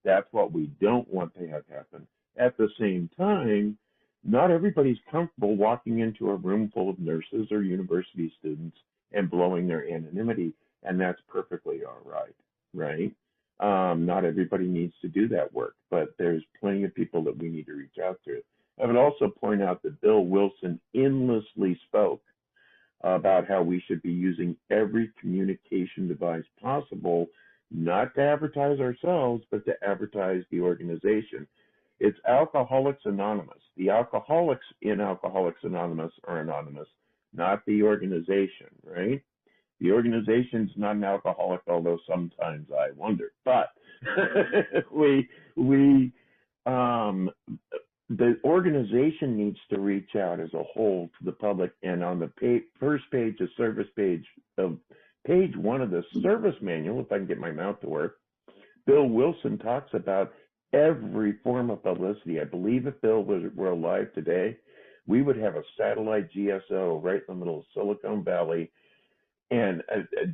That's what we don't want to have happen. At the same time, not everybody's comfortable walking into a room full of nurses or university students and blowing their anonymity, and that's perfectly all right, right? Not everybody needs to do that work, but there's plenty of people that we need to reach out to. I would also point out that Bill Wilson endlessly spoke about how we should be using every communication device possible, not to advertise ourselves, but to advertise the organization. It's Alcoholics Anonymous. The alcoholics in Alcoholics Anonymous are anonymous, not the organization, right? The organization's not an alcoholic, although sometimes I wonder. But the organization needs to reach out as a whole to the public. And on the first page, the service page of page 1 of the service manual, if I can get my mouth to work, Bill Wilson talks about every form of publicity. I believe if Bill were alive today, we would have a satellite GSO right in the middle of Silicon Valley, and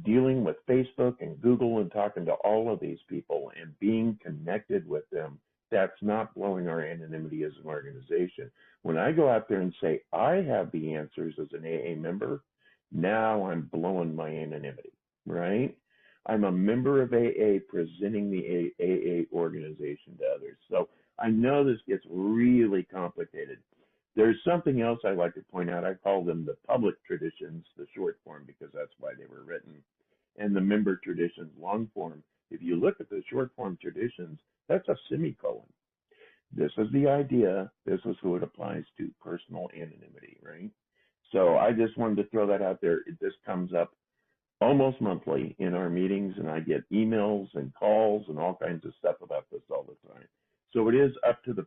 dealing with Facebook and Google and talking to all of these people and being connected with them. That's not blowing our anonymity as an organization. When I go out there and say I have the answers as an AA member, now I'm blowing my anonymity, right? I'm a member of AA presenting the AA organization to others. So I know this gets really complicated. There's something else I like to point out. I call them the public traditions, the short form, because that's why they were written, and the member traditions, long form. If you look at the short form traditions, that's a semicolon. This is the idea. This is who it applies to, personal anonymity, right? So I just wanted to throw that out there. This comes up almost monthly in our meetings, and I get emails and calls and all kinds of stuff about this all the time. So it is up to the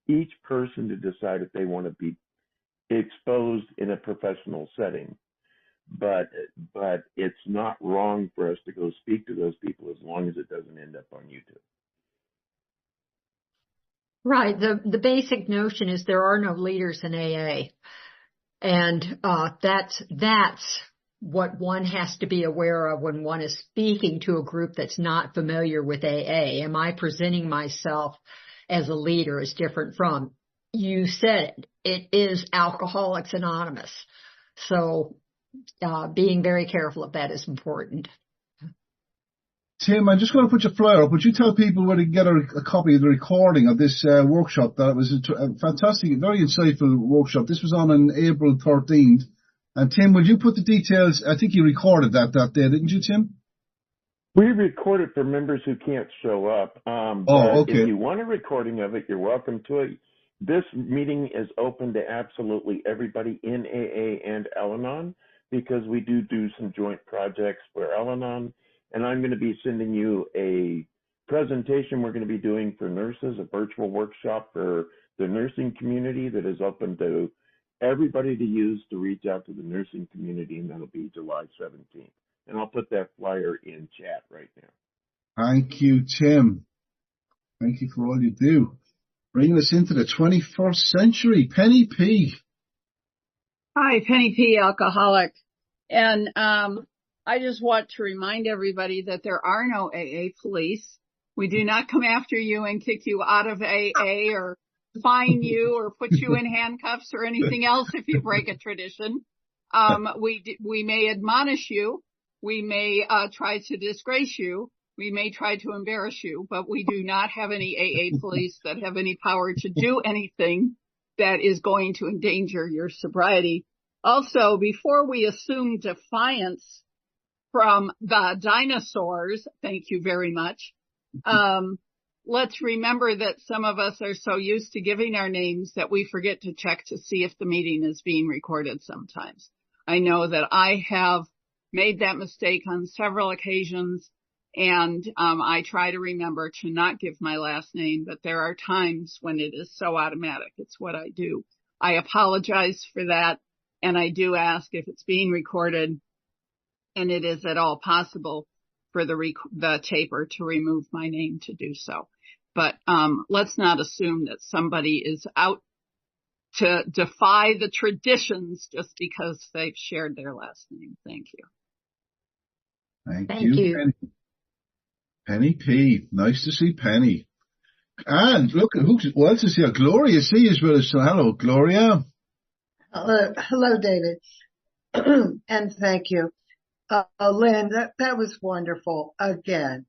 each person to decide if they want to be exposed in a professional setting. But it's not wrong for us to go speak to those people as long as it doesn't end up on YouTube. Right. The basic notion is there are no leaders in AA. And that's what one has to be aware of when one is speaking to a group that's not familiar with AA. Am I presenting myself as a leader is different from, you said it is Alcoholics Anonymous. So being very careful of that is important. Tim, I'm just going to put your flyer up. Would you tell people where to get a copy of the recording of this workshop? That it was a fantastic, very insightful workshop. This was on April 13th. And Tim, would you put the details? I think you recorded that day, didn't you, Tim? We record it for members who can't show up. Okay. If you want a recording of it, you're welcome to it. This meeting is open to absolutely everybody in AA and Al-Anon, because we do some joint projects for Al-Anon. And I'm going to be sending you a presentation we're going to be doing for nurses, a virtual workshop for the nursing community that is open to everybody to use to reach out to the nursing community, and that'll be July 17th. And I'll put that flyer in chat right now. Thank you, Tim. Thank you for all you do. Bringing us into the 21st century. Penny P. Hi, Penny P, alcoholic. And I just want to remind everybody that there are no AA police. We do not come after you and kick you out of AA or fine you or put you in handcuffs or anything else if you break a tradition. We may admonish you. We may try to disgrace you. We may try to embarrass you, but we do not have any AA police that have any power to do anything that is going to endanger your sobriety. Also, before we assume defiance from the dinosaurs, thank you very much, let's remember that some of us are so used to giving our names that we forget to check to see if the meeting is being recorded sometimes. I know that I have made that mistake on several occasions, and I try to remember to not give my last name, but there are times when it is so automatic. It's what I do. I apologize for that, and I do ask if it's being recorded and it is at all possible for the taper to remove my name to do so. But let's not assume that somebody is out to defy the traditions just because they've shared their last name. Thank you. Thank you. Penny P. Nice to see Penny. And look at who else is here. Gloria C is with us. So hello, Gloria. Hello, David. And thank you. Lynn, that was wonderful. Again,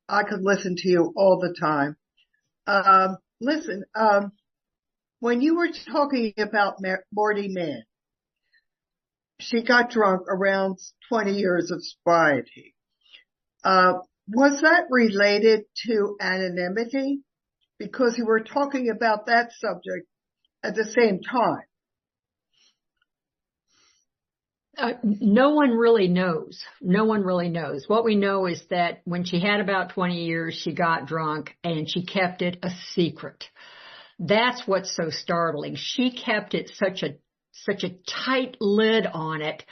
I could listen to you all the time. Listen, when you were talking about Morty Mann, she got drunk around 20 years of sobriety. Was that related to anonymity? Because you were talking about that subject at the same time. No one really knows. No one really knows. What we know is that when she had about 20 years, she got drunk and she kept it a secret. That's what's so startling. She kept it such a tight lid on it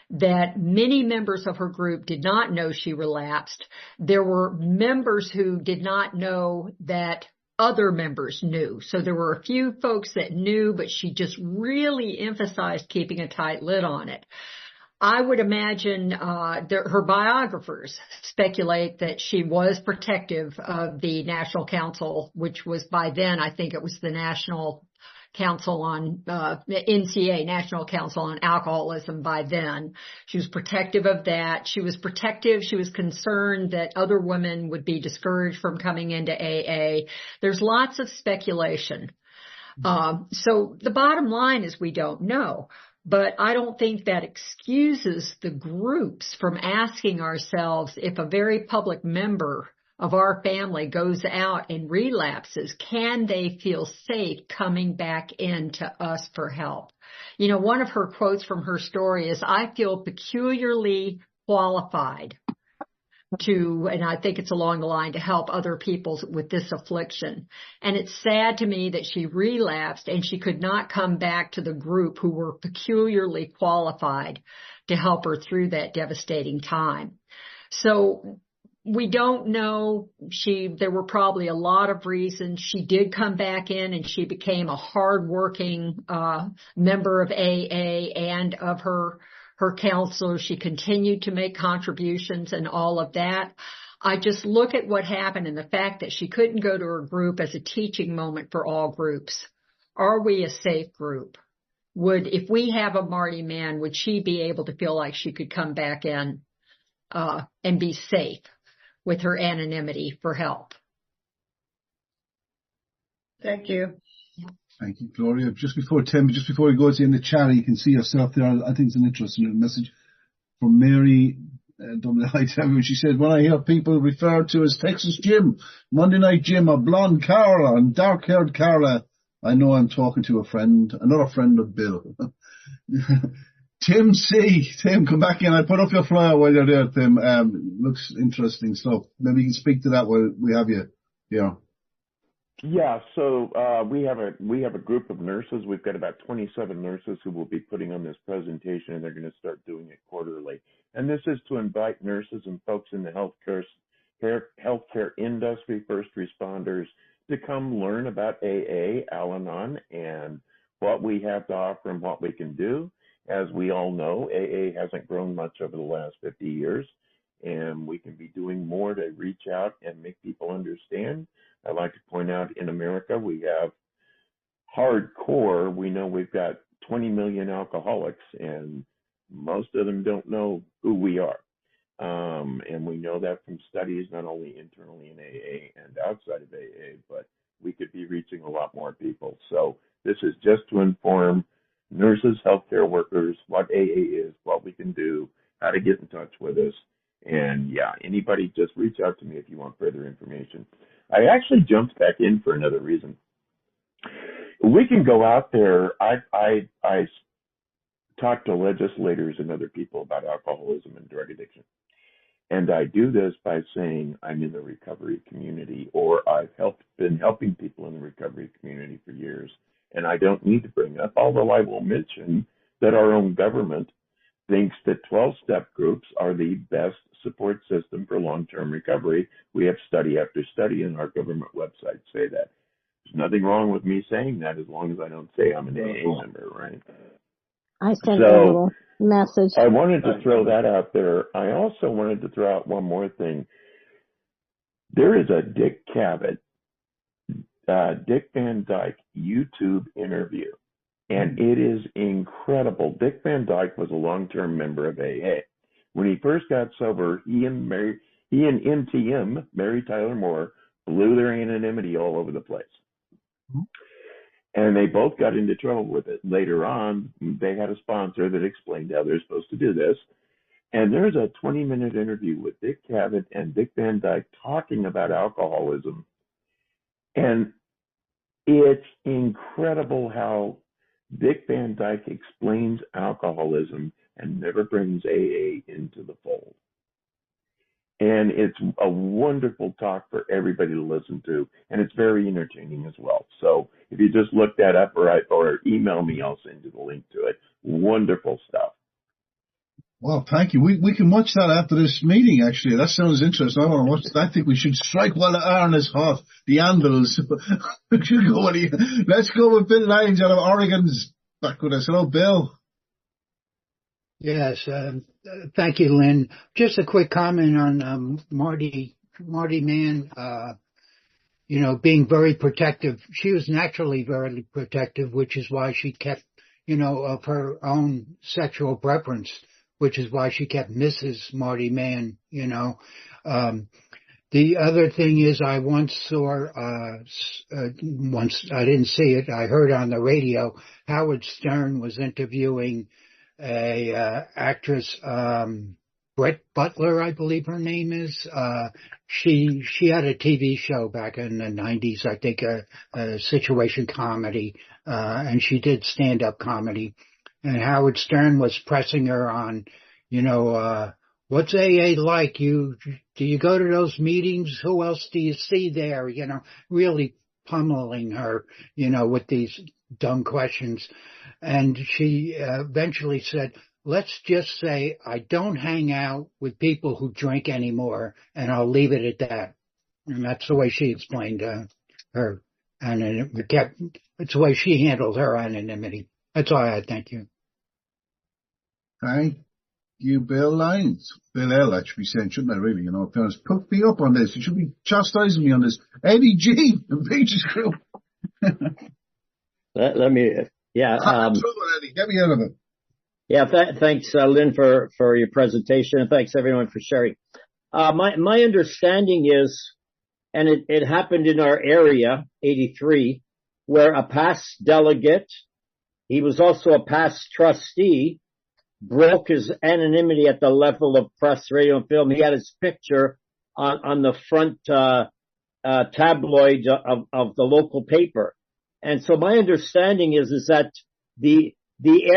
that many members of her group did not know she relapsed. There were members who did not know that other members knew. So there were a few folks that knew, but she just really emphasized keeping a tight lid on it. I would imagine her biographers speculate that she was protective of the National Council, which was by then, I think it was the National Council on NCA, National Council on Alcoholism by then. She was protective of that. She was protective. She was concerned that other women would be discouraged from coming into AA. There's lots of speculation. So the bottom line is we don't know. But I don't think that excuses the groups from asking ourselves if a very public member of our family goes out and relapses, can they feel safe coming back in to us for help? You know, one of her quotes from her story is, I feel peculiarly qualified to, and I think it's along the line, to help other people with this affliction. And it's sad to me that she relapsed and she could not come back to the group who were peculiarly qualified to help her through that devastating time. So we don't know. There were probably a lot of reasons. She did come back in and she became a hardworking member of AA and of her counselor. She continued to make contributions and all of that. I just look at what happened and the fact that she couldn't go to her group as a teaching moment for all groups. Are we a safe group? If we have a Marty Mann, would she be able to feel like she could come back in and be safe with her anonymity for help? Thank you. Thank you, Gloria. Just before we go to the end of the chat, you can see yourself there. I think it's an interesting little message from Mary WIW. She said, when I hear people referred to as Texas Jim, Monday Night Jim, or Blonde Carla, and dark-haired Carla, I know I'm talking to another friend of Bill. Tim C. Tim, come back in. I put up your flyer while you're there, Tim. Looks interesting stuff. Maybe you can speak to that while we have you here. Yeah, so we have a group of nurses. We've got about 27 nurses who will be putting on this presentation, and they're going to start doing it quarterly. And this is to invite nurses and folks in the healthcare industry, first responders, to come learn about AA, Al-Anon, and what we have to offer and what we can do. As we all know, AA hasn't grown much over the last 50 years, and we can be doing more to reach out and make people understand. I'd like to point out in America, we have hardcore. We know we've got 20 million alcoholics, and most of them don't know who we are. And we know that from studies, not only internally in AA and outside of AA, but we could be reaching a lot more people. So this is just to inform nurses, healthcare workers, what AA is, what we can do, how to get in touch with us. And yeah, anybody just reach out to me if you want further information. I actually jumped back in for another reason. We can go out there. I talk to legislators and other people about alcoholism and drug addiction. And I do this by saying I'm in the recovery community, or I've been helping people in the recovery community for years. And I don't need to bring up, although I will mention that our own government thinks that 12-step groups are the best support system for long-term recovery. We have study after study in our government website say that. There's nothing wrong with me saying that as long as I don't say I'm an AA member, right? I sent a little message. I wanted to throw that out there. I also wanted to throw out one more thing. There is a Dick Cavett, Dick Van Dyke YouTube interview. And it is incredible. Dick Van Dyke was a long-term member of AA. When he first got sober, he and MTM, Mary Tyler Moore, blew their anonymity all over the place. And they both got into trouble with it. Later on, they had a sponsor that explained how they're supposed to do this. And there's a 20-minute interview with Dick Cavett and Dick Van Dyke talking about alcoholism. And it's incredible how Dick Van Dyke explains alcoholism and never brings AA into the fold. And it's a wonderful talk for everybody to listen to, and it's very entertaining as well. So if you just look that up or email me, I'll send you the link to it. Wonderful stuff. Well, thank you. We can watch that after this meeting, actually. That sounds interesting. I want to watch that. I think we should strike while the iron is hot. The anvils. Let's go with Bill Lyons out of Oregon's back with us. Hello, Bill. Yes, thank you, Lynn. Just a quick comment on Marty Mann, being very protective. She was naturally very protective, which is why she kept, of her own sexual preference, which is why she kept Mrs. Marty Mann, The other thing is I once saw, once I didn't see it, I heard on the radio, Howard Stern was interviewing a actress, Brett Butler, I believe her name is. She had a TV show back in the 90s, I think, a situation comedy, and she did stand-up comedy. And Howard Stern was pressing her on, what's AA like? Do you go to those meetings? Who else do you see there? Really pummeling her, with these dumb questions. And she eventually said, let's just say I don't hang out with people who drink anymore, and I'll leave it at that. And that's the way she explained her. And it's the way she handled her anonymity. That's all I had. Thank you. Thank you, Bill Lyons. Bill L, I should be saying, shouldn't I really? Parents, put me up on this. You should be chastising me on this. Eddie G, the Beaches Group. Let me, yeah. Eddie, get me out of it. Yeah, thanks, Lynn, for your presentation, and thanks everyone for sharing. My understanding is, and it happened in our area, 83, where a past delegate, he was also a past trustee, broke his anonymity at the level of press, radio, and film. He had his picture on the front tabloid of the local paper. And so my understanding is that the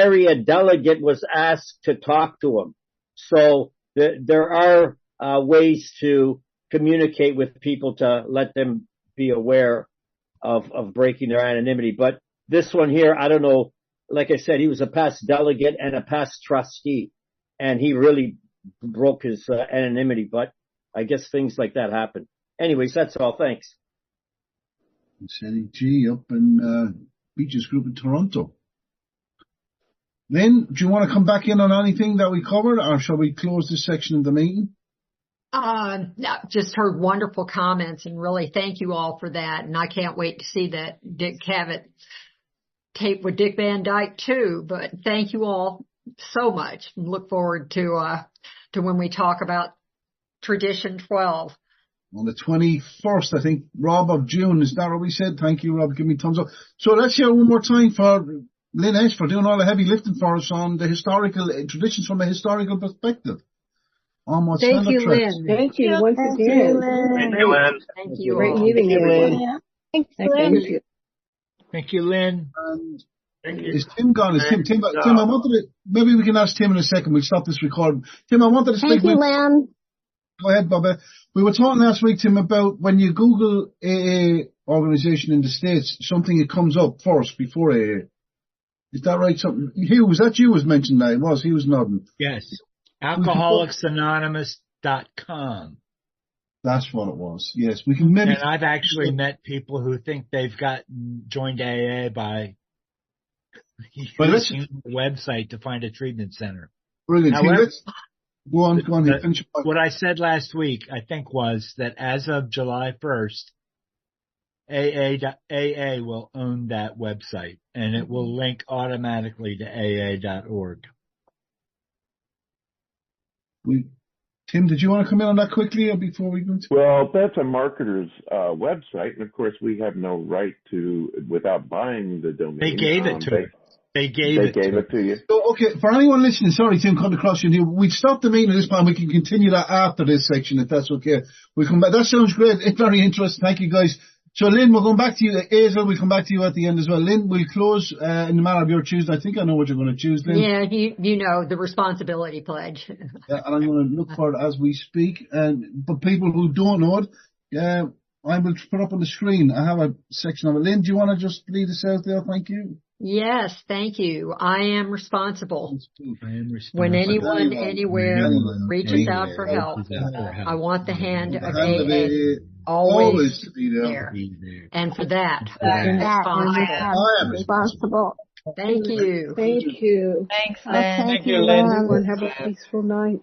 area delegate was asked to talk to him. So there are ways to communicate with people to let them be aware of breaking their anonymity. But this one here, I don't know. Like I said, he was a past delegate and a past trustee, and he really broke his anonymity. But I guess things like that happen. Anyways, that's all. Thanks. It's Eddie G up in Beaches Group in Toronto. Lynn, do you want to come back in on anything that we covered, or shall we close this section of the meeting? Just heard wonderful comments, and really thank you all for that. And I can't wait to see that Dick Cavett tape with Dick Van Dyke too. But thank you all so much. Look forward to when we talk about Tradition 12. On the 21st, I think, Rob, of June. Is that what we said? Thank you, Rob. Give me thumbs up. So let's hear one more time for Lynn S. for doing all the heavy lifting for us on the historical traditions from a historical perspective. Thank you, Lynn. Thank you once again. Thank you, Lynn. Thank you. Great meeting you, Lynn. Thanks, Lynn. Thank you, Lynn. Thank you. Is Tim gone? Is Tim, I wanted to, maybe we can ask Tim in a second. We'll stop this recording. Tim, I wanted to speak with you, Lynn. Go ahead, Bobby. We were talking last week, Tim, about when you Google AA organization in the States, something that comes up first before AA. Is that right? Hugh, was that you was mentioned that? It was. He was nodding. Yes. AlcoholicsAnonymous.com. That's what it was. Yes. We can maybe. And I've actually met people who think they've joined AA by using the website to find a treatment center. Brilliant. However, Go on. What I said last week, I think, was that as of July 1st, AA will own that website, and it will link automatically to AA.org. Tim, did you want to come in on that quickly or before we go? Well, that's a marketer's website, and of course we have no right to, without buying the domain. They gave it to us. They gave it to you. So, okay, for anyone listening, sorry, Tim, cut across you here. We'd stop the meeting at this point. We can continue that after this section, if that's okay. We'll come back. That sounds great. It's very interesting. Thank you, guys. So Lynn, we're going back to you. Hazel, we'll come back to you at the end as well. Lynn, we'll close in the matter of your choosing. I think I know what you're going to choose, Lynn. Yeah, you know, the responsibility pledge. Yeah, and I'm going to look for it as we speak. But people who don't know it, I will put up on the screen. I have a section of it. Lynn, do you want to just lead us out there? Thank you. Yes, thank you. I am responsible. When anyone, anywhere reaches out for help, I want the hand of AA always to be there. And for that, I am responsible. Thank you. Thank you. Thanks, Lynn. Thank you, Lynn. Everyone have a peaceful night.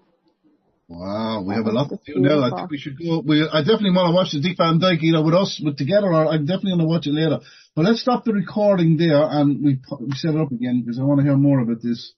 Wow, we have a lot to do now. I think we should go. I definitely want to watch the Dick Van Dyke, with us together, or I'm definitely going to watch it later. But let's stop the recording there and we set it up again because I want to hear more about this.